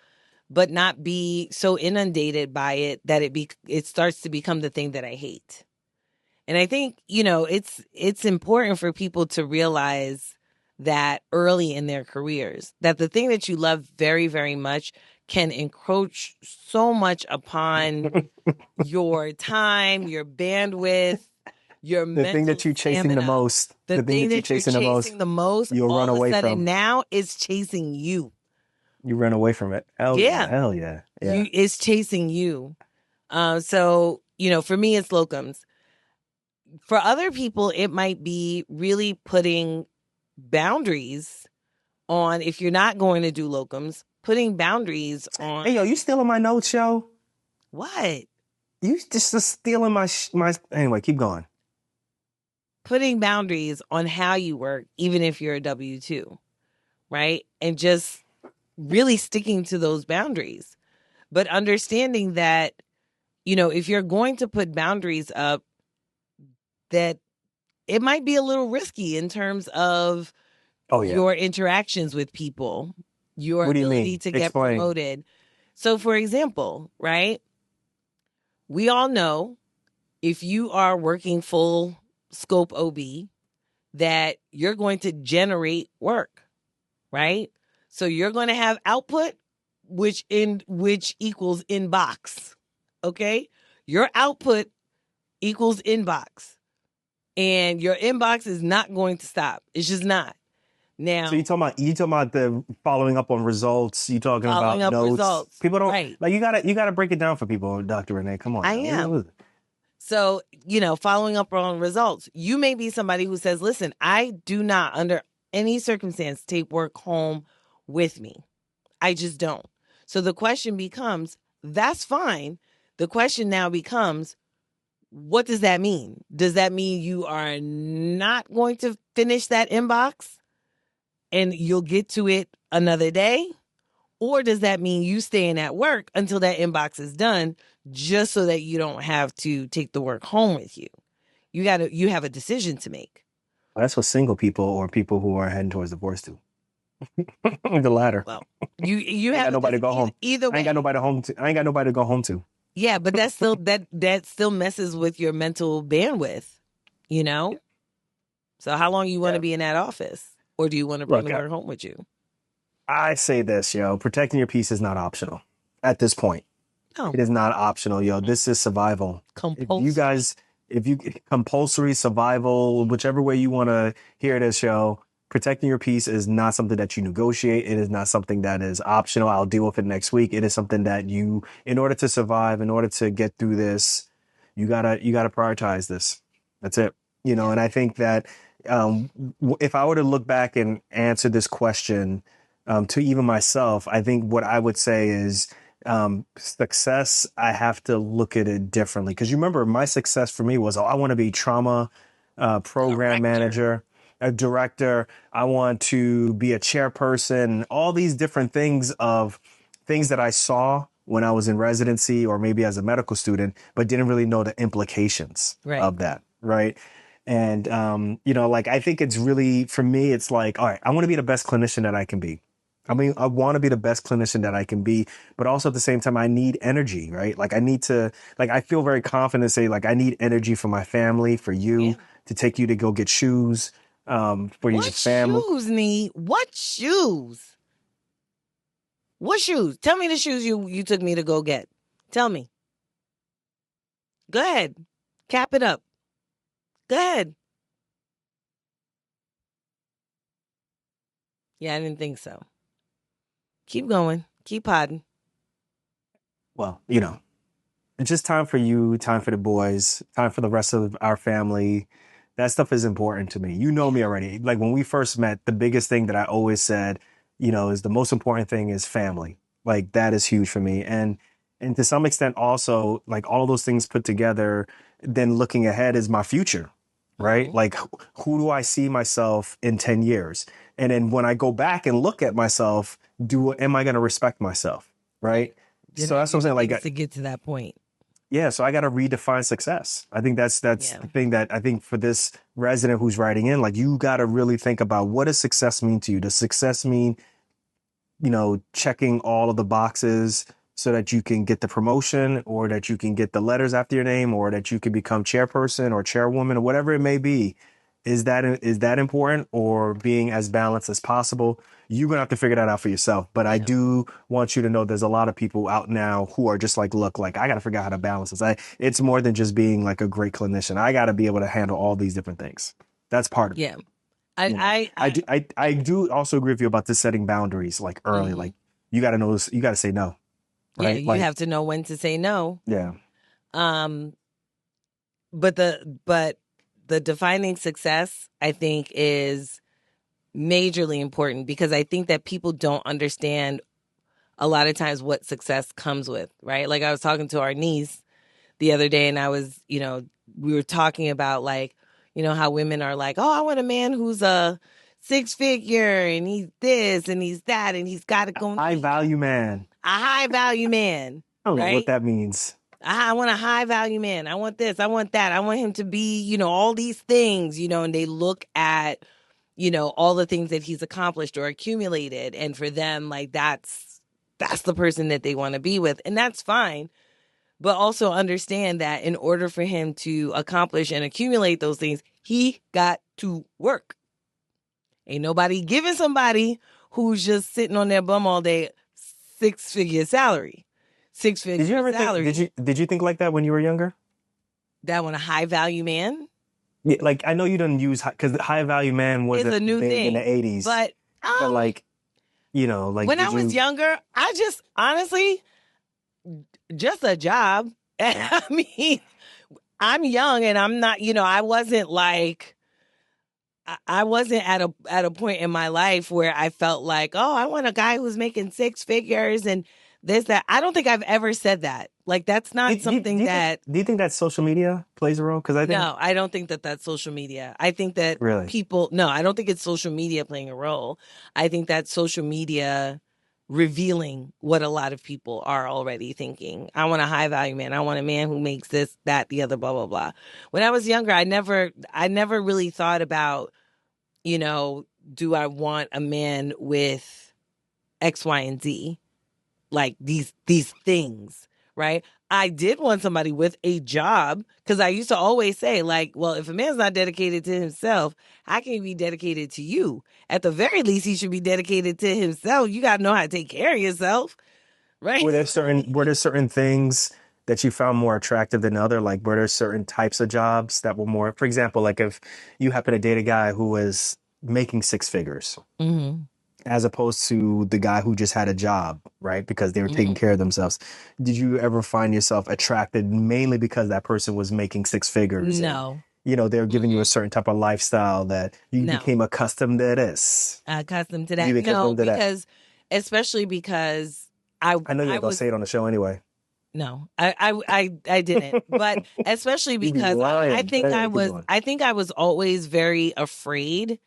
but not be so inundated by it that it starts to become the thing that I hate. And I think, it's important for people to realize that early in their careers, that the thing that you love very, very much can encroach so much upon your time, your bandwidth, your the thing that you're chasing the most. The thing that you're chasing the most, you'll run away from. Now is chasing you. You run away from it. Hell yeah. It's chasing you. So, for me, it's locums. For other people, it might be really putting boundaries on, if you're not going to do locums, putting boundaries on. Hey, yo, you stealing my notes, yo? What? You just stealing my. Anyway, keep going. Putting boundaries on how you work, even if you're a W-2, right? And just really sticking to those boundaries. But understanding that if you're going to put boundaries up, that it might be a little risky in terms of your interactions with people, your What do you ability mean? to get Explain. promoted. So, for example, right, we all know if you are working full scope OB that you're going to generate work, right? So you're going to have output, which equals inbox, okay? Your output equals inbox, and your inbox is not going to stop. It's just not. Now, So you talking about the following up on results? You talking following about up notes? results. People don't Right. like you gotta break it down for people, Dr. Renee. Come on. I am. So, following up on results, you may be somebody who says, listen, I do not under any circumstance take work home with me. I just don't. So the question becomes, that's fine. The question now becomes, what does that mean? Does that mean you are not going to finish that inbox and you'll get to it another day? Or does that mean you staying at work until that inbox is done just so that you don't have to take the work home with you? You have a decision to make. Well, that's what single people or people who are heading towards divorce do. The latter. Well, you I have ain't got nobody to go home. Either way. I ain't got nobody home to. I ain't got nobody to go home to. Yeah, but that's still that still messes with your mental bandwidth, So how long you want to be in that office? Or do you want to bring the work home with you? I say this, protecting your peace is not optional at this point. No. It is not optional, This is survival. Compulsory. If you compulsory survival, whichever way you want to hear this, protecting your peace is not something that you negotiate. It is not something that is optional. I'll deal with it next week. It is something that you, in order to survive, in order to get through this, you gotta prioritize this. That's it. And I think that if I were to look back and answer this question to even myself, I think what I would say is success, I have to look at it differently. Because you remember my success for me was, I want to be trauma program manager, a director. I want to be a chairperson, all these different things that I saw when I was in residency or maybe as a medical student, but didn't really know the implications of that. Right. And, I think it's really, for me, it's like, all right, I want to be the best clinician that I can be. I mean, I want to be the best clinician that I can be, but also at the same time, I need energy, right? Like I need to, I feel very confident to say, I need energy for my family, for you, to take you to go get shoes, for your family. What shoes, Nii? What shoes? What shoes? Tell me the shoes you took me to go get. Tell me. Go ahead. Cap it up. Go ahead. Yeah, I didn't think so. Keep going. Keep podding. Well, it's just time for you, time for the boys, time for the rest of our family. That stuff is important to me. You know me already. Like when we first met, the biggest thing that I always said, is the most important thing is family. Like that is huge for me. And to some extent also, like all those things put together, then looking ahead is my future, right? Mm-hmm. Like who do I see myself in 10 years? And then when I go back and look at myself, am I going to respect myself? Right. So that's what I'm saying. Like to get to that point. Yeah. So I got to redefine success. I think that's the thing that I think for this resident who's writing in, like you got to really think about, what does success mean to you? Does success mean, checking all of the boxes so that you can get the promotion, or that you can get the letters after your name, or that you can become chairperson or chairwoman or whatever it may be? Is that important, or being as balanced as possible? You're going to have to figure that out for yourself. But I do want you to know there's a lot of people out now who are just like, look, like I got to figure out how to balance this. It's more than just being like a great clinician. I got to be able to handle all these different things. That's part of it. Yeah. I do also agree with you about this setting boundaries like early. Mm-hmm. Like you got to know this, you got to say no. Right? Yeah, you have to know when to say no. Yeah. But the defining success, I think, is majorly important, because I think that people don't understand a lot of times what success comes with, right? Like I was talking to our niece the other day, and I was, we were talking about like, how women are like, oh, I want a man who's a 6-figure and he's this and he's that and he's got it going. A high value man. A high value man. I don't know what that means. I want a high value man. I want this. I want that. I want him to be, all these things, and they look at, all the things that he's accomplished or accumulated. And for them, like, that's the person that they want to be with. And that's fine. But also understand that in order for him to accomplish and accumulate those things, he got to work. Ain't nobody giving somebody who's just sitting on their bum all day 6-figure salary. 6-figure Did you ever salary. did you think like that when you were younger? That one, a high value man? Yeah, like, I know you didn't use, because the high value man was It's a new big thing in the 80s. But like, like, when I was younger, I just honestly, just a job. I mean, I'm young and I'm not, I wasn't like, I wasn't at a point in my life where I felt like, oh, I want a guy who's making 6 figures and this, that. I don't think I've ever said that. Like, that's not something that. Do you think that social media plays a role? Because I think. No, I don't think that that's social media. I think that Really? no, I don't think it's social media playing a role. I think that's social media revealing what a lot of people are already thinking. I want a high value man. I want a man who makes this, that, the other, blah, blah, blah. When I was younger, I never really thought about, do I want a man with X, Y, and Z? Like these things, right? I did want somebody with a job because I used to always say, like, well, if a man's not dedicated to himself, how can he be dedicated to you? At the very least, he should be dedicated to himself. You got to know how to take care of yourself, right? Were there certain things that you found more attractive than other? Like, were there certain types of jobs that were more, for example, like if you happen to date a guy who was making 6 figures, Mm-hmm. as opposed to the guy who just had a job, right? Because they were taking care of themselves. Did you ever find yourself attracted mainly because that person was making 6 figures? No. And, they were giving you a certain type of lifestyle that you became accustomed to this. Accustomed to that. You became No, accustomed to that. because, especially because I know you're going to say it on the show anyway. No, I didn't. But especially because I think I was always very afraid.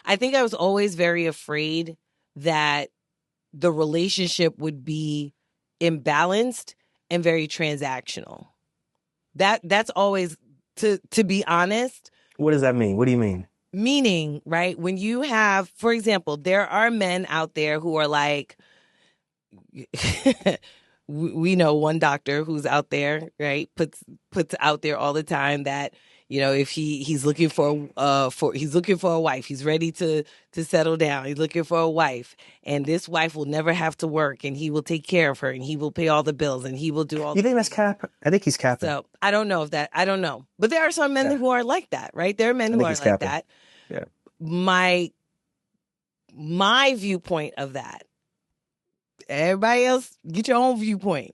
I think I was always very afraid that the relationship would be imbalanced and very transactional. That's always, to be honest. What does that mean? What do you mean? Meaning, right, when you have, for example, there are men out there who are like, we know one doctor who's out there, right, puts out there all the time that, if he's looking for a wife, he's ready to settle down, he's looking for a wife, and this wife will never have to work, and he will take care of her, and he will pay all the bills, and he will do all. You think that's cap? I think he's capping. So I don't know, but there are some men who are like that, right? There are men who are like capping. that. Yeah. My viewpoint of that. Everybody else, get your own viewpoint.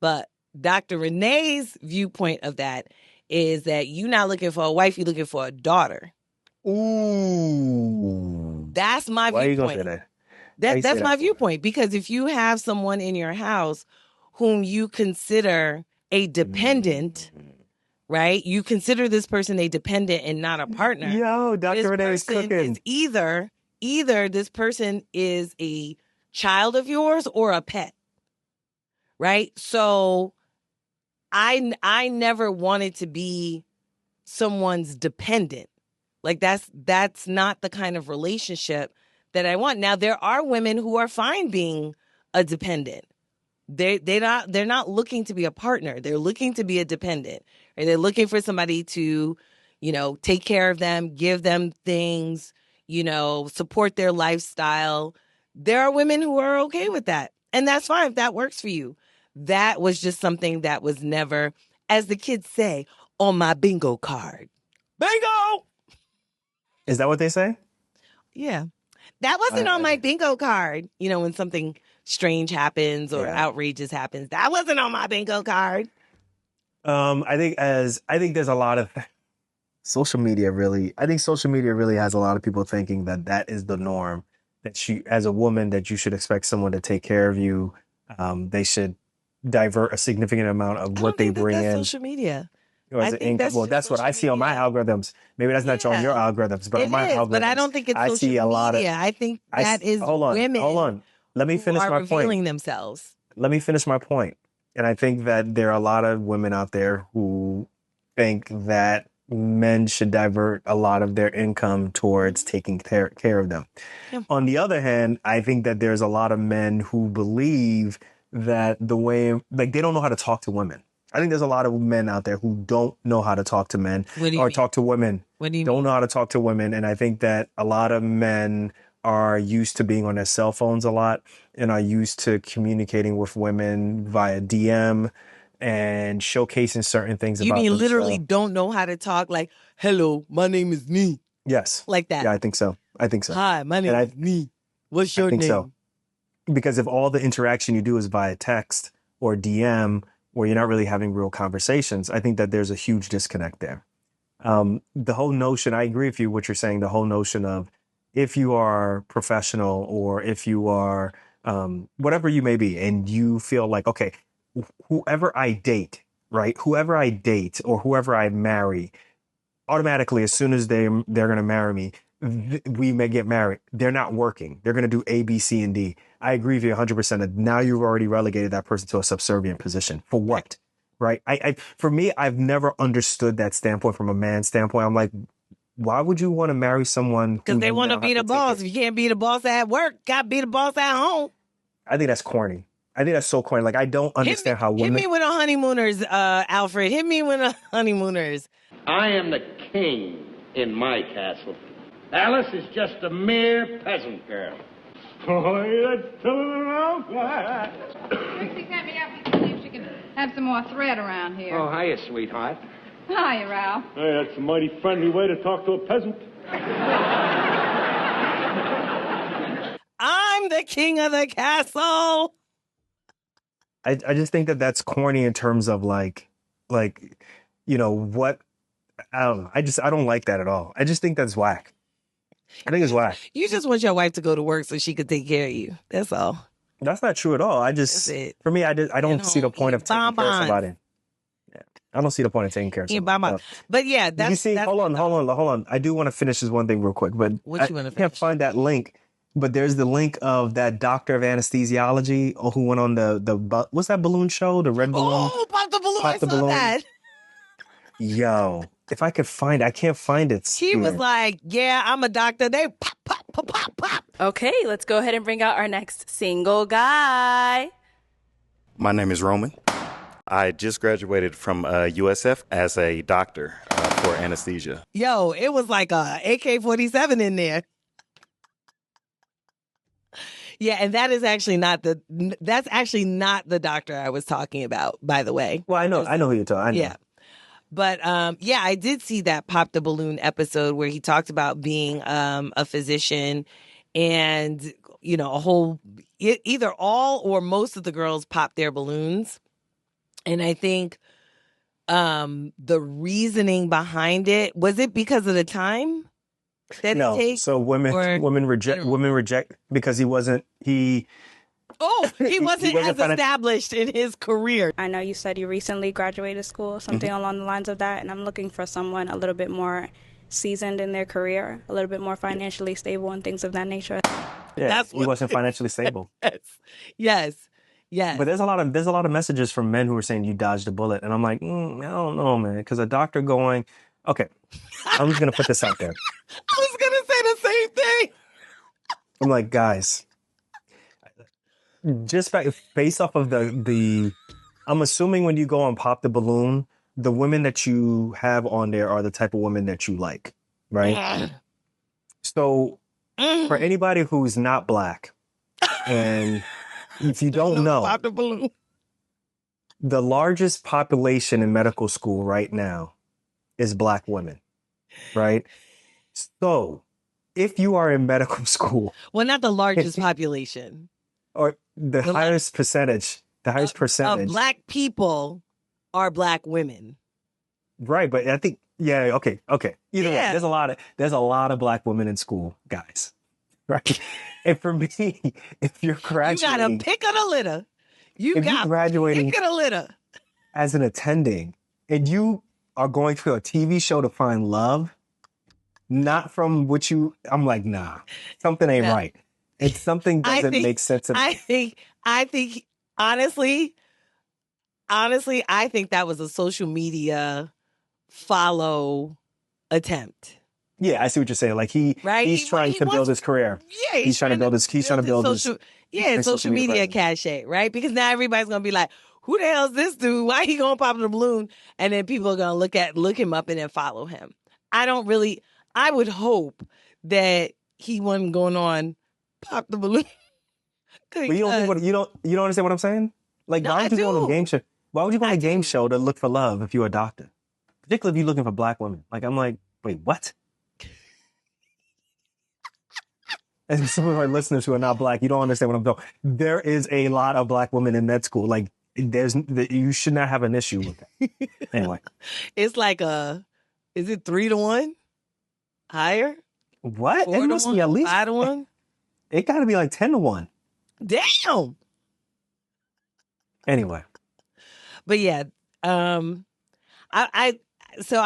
But Dr. Renee's viewpoint of that is that you're not looking for a wife, you're looking for a daughter. Ooh. That's my viewpoint. Why are you going to say that? That's my viewpoint. Because if you have someone in your house whom you consider a dependent, right? You consider this person a dependent and not a partner. Yo, Dr. Renee is cooking. Either this person is a child of yours or a pet, right? So I never wanted to be someone's dependent. Like that's not the kind of relationship that I want. Now there are women who are fine being a dependent. They're not looking to be a partner. They're looking to be a dependent. Right? They're looking for somebody to, take care of them, give them things, support their lifestyle. There are women who are okay with that. And that's fine if that works for you. That was just something that was never, as the kids say, on my bingo card. Bingo! Is that what they say? Yeah. That wasn't on my bingo card. When something strange happens or outrageous happens. That wasn't on my bingo card. I think there's a lot of social media really has a lot of people thinking that is the norm. That you, as a woman, that you should expect someone to take care of you. They should divert a significant amount of what they bring in. Social media. That's what I see on my algorithms. Maybe that's not on your algorithms, but on my algorithms. But I don't think it's social media. I think that is women. Hold on. Let me finish my point. Revealing themselves. Let me finish my point. And I think that there are a lot of women out there who think that men should divert a lot of their income towards taking care of them. Yeah. On the other hand, I think that there's a lot of men who believe that the way, like, they don't know how to talk to women. I think there's a lot of men out there who don't know how to talk to men or talk to women. What do you don't mean? know how to talk to women. And I think that a lot of men are used to being on their cell phones a lot and are used to communicating with women via DM and showcasing certain things You about mean themselves. literally don't know how to talk like, hello, my name is Nii. Yes. Like that. Yeah, I think so. Hi, my name is Nii. What's your I think name? so. Because if all the interaction you do is via text or DM, where you're not really having real conversations, I think that there's a huge disconnect there. The whole notion, I agree with you, what you're saying, the whole notion of if you are professional or if you are whatever you may be, and you feel like, okay, whoever I date, right? Whoever I date or whoever I marry, automatically, as soon as they're going to marry me, we may get married. They're not working. They're going to do A, B, C, and D. I agree with you 100% that now you've already relegated that person to a subservient position. For what? Right? For me, I've never understood that standpoint from a man's standpoint. I'm like, why would you want to marry someone? Because they want to be the boss. If you can't be the boss at work, got to be the boss at home. I think that's corny. I think that's so corny. Like, I don't understand how women... Hit me with the honeymooners, Alfred. Hit me with the honeymooners. I am the king in my castle. Alice is just a mere peasant girl. Trixie sent me up to see if she can have some more thread around here. Oh, hiya, sweetheart. Hiya, Ralph. Hey, that's a mighty friendly way to talk to a peasant. I'm the king of the castle. I just think that that's corny in terms of like, you know, what... I don't know. I don't like that at all. I just think that's whack. I think it's whack. You just want your wife to go to work so she could take care of you. That's all. That's not true at all. For me, I don't see the point of taking care of somebody. Yeah. I don't see the point of taking care of somebody. But yeah, that's... You see, hold on. I do want to finish this one thing real quick, but What you want to finish? Can't find that link. But there's the link of that doctor of anesthesiology who went on the what's that balloon show? The red balloon? Oh, pop the balloon. Pop I the saw balloon. that. Yo, if I could find it, I can't find it. He was like, yeah, I'm a doctor. They pop, pop, pop, pop, pop. Okay, let's go ahead and bring out our next single guy. My name is Roman. I just graduated from USF as a doctor for anesthesia. Yo, it was like a AK-47 in there. Yeah, and that's actually not the doctor I was talking about, by the way. Well, I know who you're talking. I know. Yeah. But yeah, I did see that Pop the Balloon episode where he talked about being a physician, and you know, either all or most of the girls popped their balloons. And I think the reasoning behind it, was it because of the time that it takes? So women reject because he wasn't as established in his career. I know you said you recently graduated school, something along the lines of that, and I'm looking for someone a little bit more seasoned in their career, a little bit more financially stable and things of that nature. Yeah, he wasn't financially stable. Yes. But there's a lot of messages from men who are saying you dodged a bullet, and I'm like, I don't know, man, because a doctor going, okay, I'm just gonna put this out there. I was gonna say the same thing. I'm like, guys, just based off of the I'm assuming when you go on Pop the Balloon, the women that you have on there are the type of women that you like, right? So for anybody who's not black, and if you don't know, Pop the Balloon. The largest population in medical school right now is black women, right? So if you are in medical school... Well, not the largest population. Or the highest percentage of black people are black women. Right, but I think, okay. Either way, there's a lot of black women in school, guys. Right? And for me, if you're graduating... You got to pick of the litter. You're graduating pick of the litter. As an attending, and you are going to a TV show to find love, not from what I'm like, nah, something ain't right. It's something doesn't make sense. I think, honestly, honestly, I think that was a social media follow attempt. Yeah, I see what you're saying. Like Right? he's trying to build his career. Yeah, He's trying to build his social media presence. cachet, right? Because now everybody's gonna be like, who the hell is this dude? Why he gonna pop the balloon? And then people are gonna look him up and then follow him. I would hope that he wasn't going on pop the balloon. But you don't understand what I'm saying? Like, No, why would you go on a game show? Why would you go on a game do. show to look for love if you're a doctor? Particularly if you're looking for black women. Like, I'm like, wait, what? And some of our listeners who are not black, you don't understand what I'm doing. There is a lot of black women in med school. Like, you should not have an issue with that. Anyway. It's like is it 3-1? Higher? What? It must be at least 5-1? It got to be like 10-1. Damn. Anyway. But yeah, I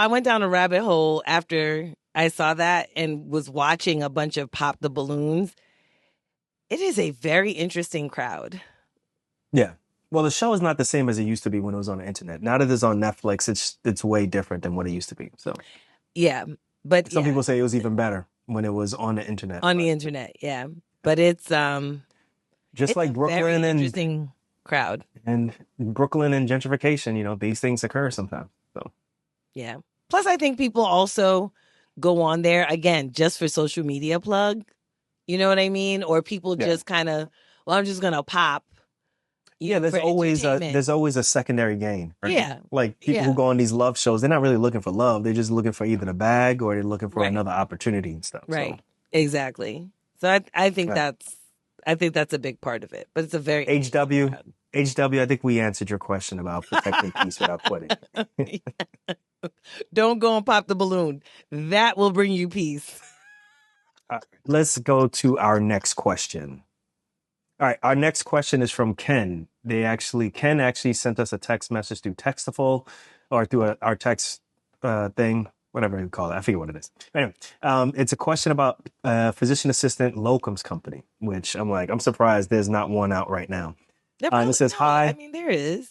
went down a rabbit hole after I saw that and was watching a bunch of Pop the Balloons. It is a very interesting crowd. Yeah. Well, the show is not the same as it used to be when it was on the internet. Now that it's on Netflix, it's way different than what it used to be. So yeah, but some people say it was even better when it was on the internet. On the internet, yeah. But it's just like Brooklyn very and interesting crowd. And Brooklyn and gentrification, these things occur sometimes. So yeah. Plus, I think people also go on there again just for social media plug. You know what I mean? Or people just kind of, I'm just gonna pop. Yeah, there's always a secondary gain. Right? Yeah, like people who go on these love shows, they're not really looking for love. They're just looking for either the bag or they're looking for another opportunity and stuff. Right. So. Exactly. So I think that's a big part of it. But it's a very HW. I think we answered your question about protecting peace without quitting. Don't go and pop the balloon. That will bring you peace. Let's go to our next question. All right, our next question is from Ken. Ken actually sent us a text message through Textaful or through our text thing, whatever you call it. I forget what it is. Anyway, it's a question about physician assistant locums company, which I'm surprised there's not one out right now. And it says, hi. I mean, there is.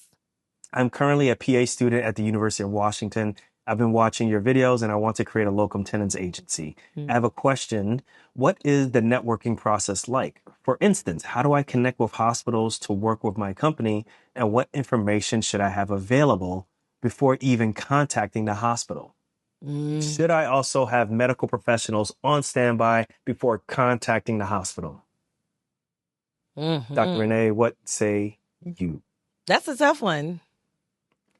I'm currently a PA student at the University of Washington. I've been watching your videos and I want to create a locum tenens agency. I have a question. What is the networking process like? For instance, how do I connect with hospitals to work with my company? And what information should I have available before even contacting the hospital? Should I also have medical professionals on standby before contacting the hospital? Dr. Renee, what say you? That's a tough one.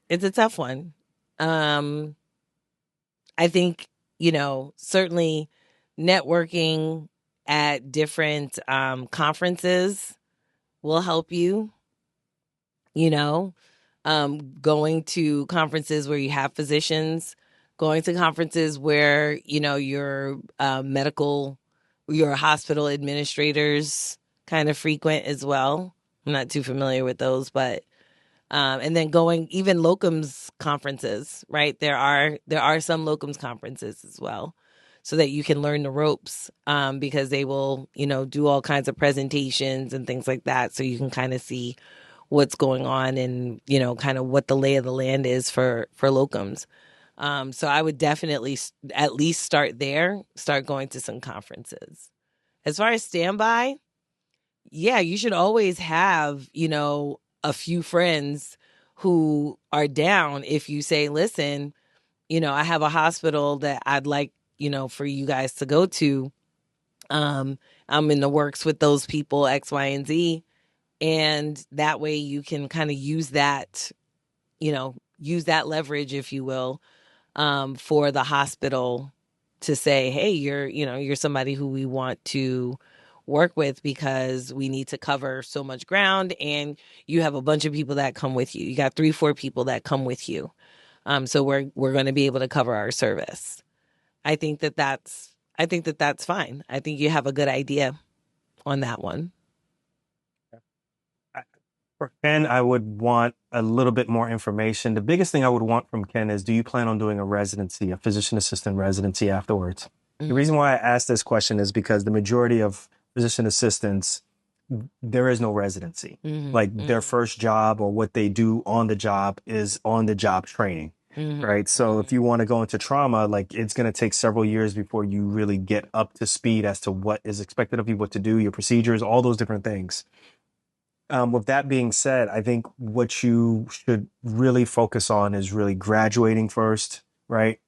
It's a tough one. I think, certainly networking at different conferences will help you, going to conferences where you have physicians, going to conferences where, your your hospital administrators kind of frequent as well. I'm not too familiar with those, but and then going even locums conferences, right? There are some locums conferences as well, so that you can learn the ropes because they will, do all kinds of presentations and things like that, so you can kind of see what's going on and kind of what the lay of the land is for locums. So I would definitely at least start going to some conferences. As far as standby, yeah, you should always have, a few friends who are down if you say, listen, I have a hospital that I'd like, for you guys to go to. I'm in the works with those people, X, Y, and Z. And that way you can kind of use that leverage, if you will, for the hospital to say, hey, you're somebody who we want to work with because we need to cover so much ground and you have a bunch of people that come with you. You got 3-4 people that come with you. So we're going to be able to cover our service. I think that's fine. I think you have a good idea on that one. For Ken, I would want a little bit more information. The biggest thing I would want from Ken is, do you plan on doing a physician assistant residency afterwards? The reason why I asked this question is because the majority of physician assistants there is no residency. Like their first job or what they do on the job is on the job training. Right. So if you want to go into trauma, like it's going to take several years before you really get up to speed as to what is expected of you, what to do, your procedures, all those different things. With that being said, I think what you should really focus on is really graduating first, right?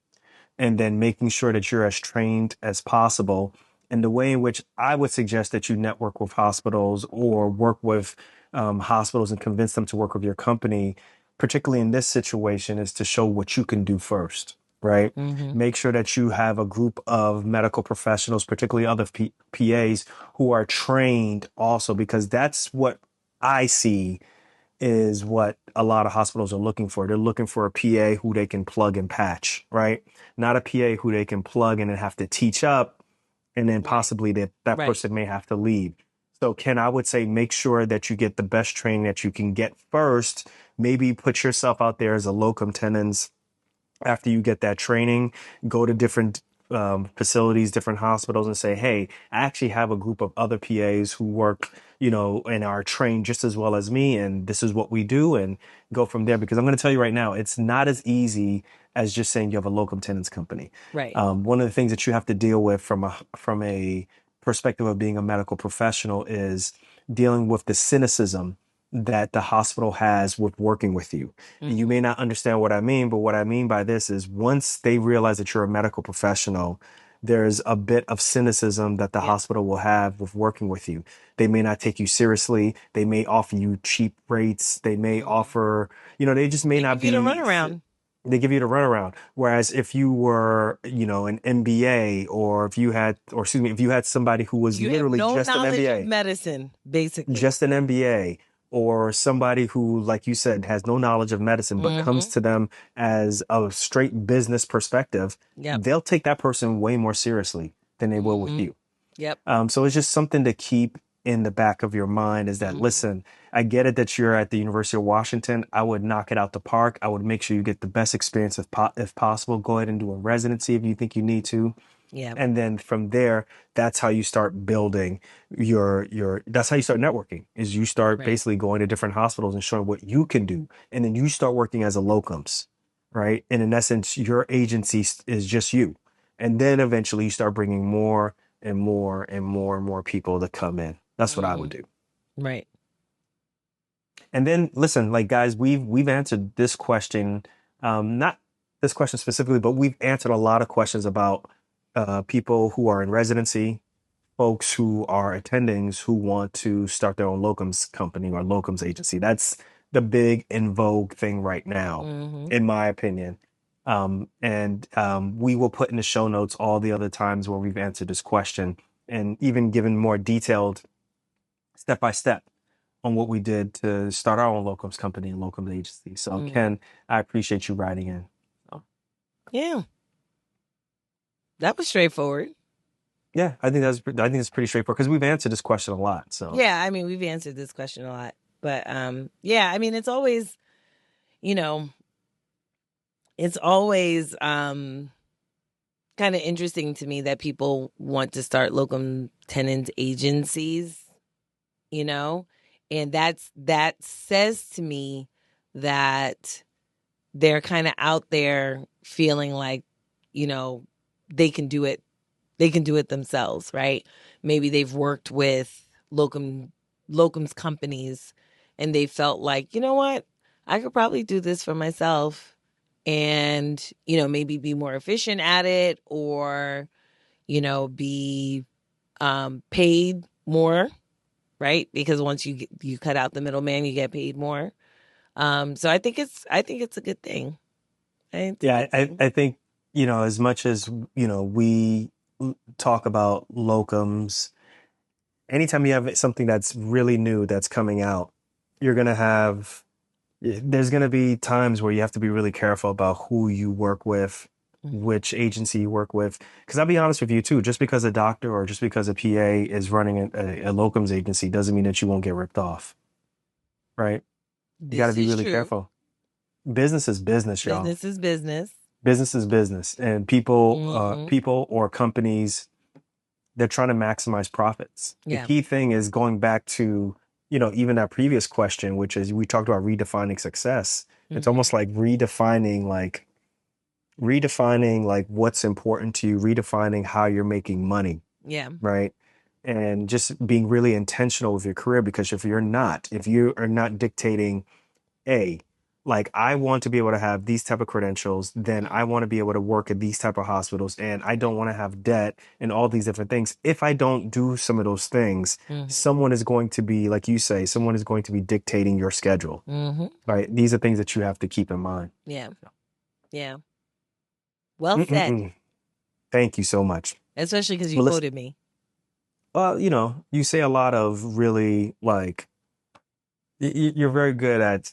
And then making sure that you're as trained as possible. And the way in which I would suggest that you network with hospitals or work with hospitals and convince them to work with your company, particularly in this situation, is to show what you can do first, right? Make sure that you have a group of medical professionals, particularly other PAs, who are trained also, because that's what I see is what a lot of hospitals are looking for. They're looking for a PA who they can plug and patch, right? Not a PA who they can plug and then have to teach up, and then possibly that person may have to leave. So Ken, I would say make sure that you get the best training that you can get first. Maybe put yourself out there as a locum tenens. After you get that training, go to different facilities, different hospitals, and say, hey, I actually have a group of other PAs who work, and are trained just as well as me, and this is what we do, and go from there. Because I'm going to tell you right now, it's not as easy as just saying you have a locum tenens company. Right. One of the things that you have to deal with from a perspective of being a medical professional is dealing with the cynicism that the hospital has with working with you. You may not understand what I mean, but what I mean by this is once they realize that you're a medical professional, there's a bit of cynicism that the hospital will have with working with you. They may not take you seriously. They may offer you cheap rates. They may offer, they just may not be. Give you the runaround. They give you the runaround. Whereas if you were, an MBA, or if you had somebody who was literally just an MBA, of medicine, basically, just an MBA, or somebody who, like you said, has no knowledge of medicine, but comes to them as a straight business perspective, they'll take that person way more seriously than they will with you. So it's just something to keep in the back of your mind is that, listen, I get it that you're at the University of Washington. I would knock it out the park. I would make sure you get the best experience if possible. Go ahead and do a residency if you think you need to. And then from there, that's how you start building that's how you start networking, is you start basically going to different hospitals and showing what you can do. And then you start working as a locums, right? And in essence, your agency is just you. And then eventually you start bringing more and more and more and more people to come in. That's what I would do. Right. And then listen, like guys, we've answered this question, not this question specifically, but we've answered a lot of questions about people who are in residency, folks who are attendings who want to start their own locums company or locums agency. That's the big in vogue thing right now, in my opinion. And we will put in the show notes all the other times where we've answered this question, and even given more detailed step-by-step on what we did to start our own locums company and locums agency. So Ken, I appreciate you writing in. Yeah. That was straightforward. Yeah, I think it's pretty straightforward because we've answered this question a lot. So yeah, I mean, we've answered this question a lot, but yeah, I mean, it's always, it's always kind of interesting to me that people want to start locum tenens agencies, and that says to me that they're kind of out there feeling like, they can do it. They can do it themselves, right? Maybe they've worked with locums companies and they felt like, you know what? I could probably do this for myself and, maybe be more efficient at it, or, be paid more, right? Because once you cut out the middleman, you get paid more. So I think it's a good thing. I think, as much as, we talk about locums, anytime you have something that's really new that's coming out, there's going to be times where you have to be really careful about who you work with, which agency you work with. Because I'll be honest with you too, just because a doctor or just because a PA is running a locums agency doesn't mean that you won't get ripped off, right? You got to be really careful. Business is business, y'all. Business is business. Business is business, and people or companies, they're trying to maximize profits. Yeah. The key thing is going back to, even that previous question, which is we talked about redefining success. It's almost like redefining what's important to you, redefining how you're making money. Yeah. Right. And just being really intentional with your career, because if you are not dictating, I want to be able to have these type of credentials, then I want to be able to work at these type of hospitals, and I don't want to have debt and all these different things. If I don't do some of those things, someone is going to be, like you say, someone is going to be dictating your schedule. Right. These are things that you have to keep in mind. Yeah. Yeah. Well said. Thank you so much. Especially because you quoted me. Well, you say a lot of really you're very good at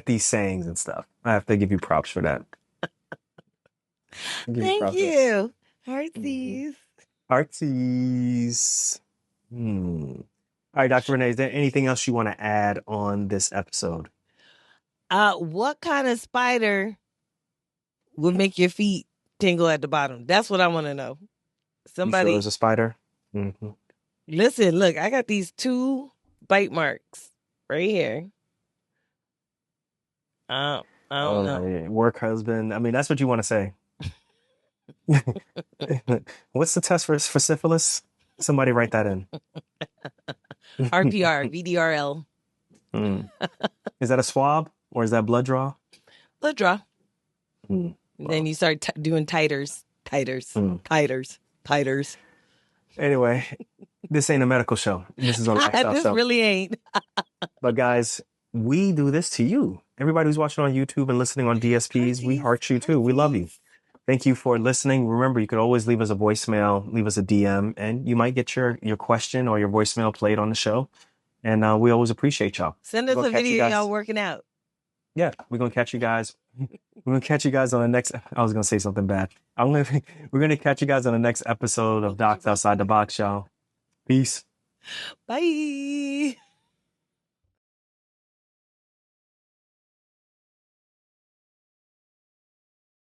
these sayings and stuff. I have to give you props for that. Thank you. Heartsies. Heartsies. All right, Dr. Renee, is there anything else you want to add on this episode? What kind of spider would make your feet tingle at the bottom? That's what I want to know. Somebody. You sure there's a spider? Listen, look, I got these 2 bite marks right here. I don't know. Work husband. I mean, that's what you want to say. What's the test for syphilis? Somebody write that in. RPR, VDRL. Is that a swab or is that blood draw? Blood draw. Then you start doing titers. Anyway, this ain't a medical show. This is a lifestyle this show. Really ain't. But guys, we do this to you. Everybody who's watching on YouTube and listening on DSPs, we heart you too. We love you. Thank you for listening. Remember, you could always leave us a voicemail, leave us a DM, and you might get your question or your voicemail played on the show. And we always appreciate y'all. Send us a video of y'all working out. Yeah, we're going to catch you guys. We're going to catch you guys on the next... I was going to say something bad. We're going to catch you guys on the next episode of Docs Outside the Box, y'all. Peace. Bye.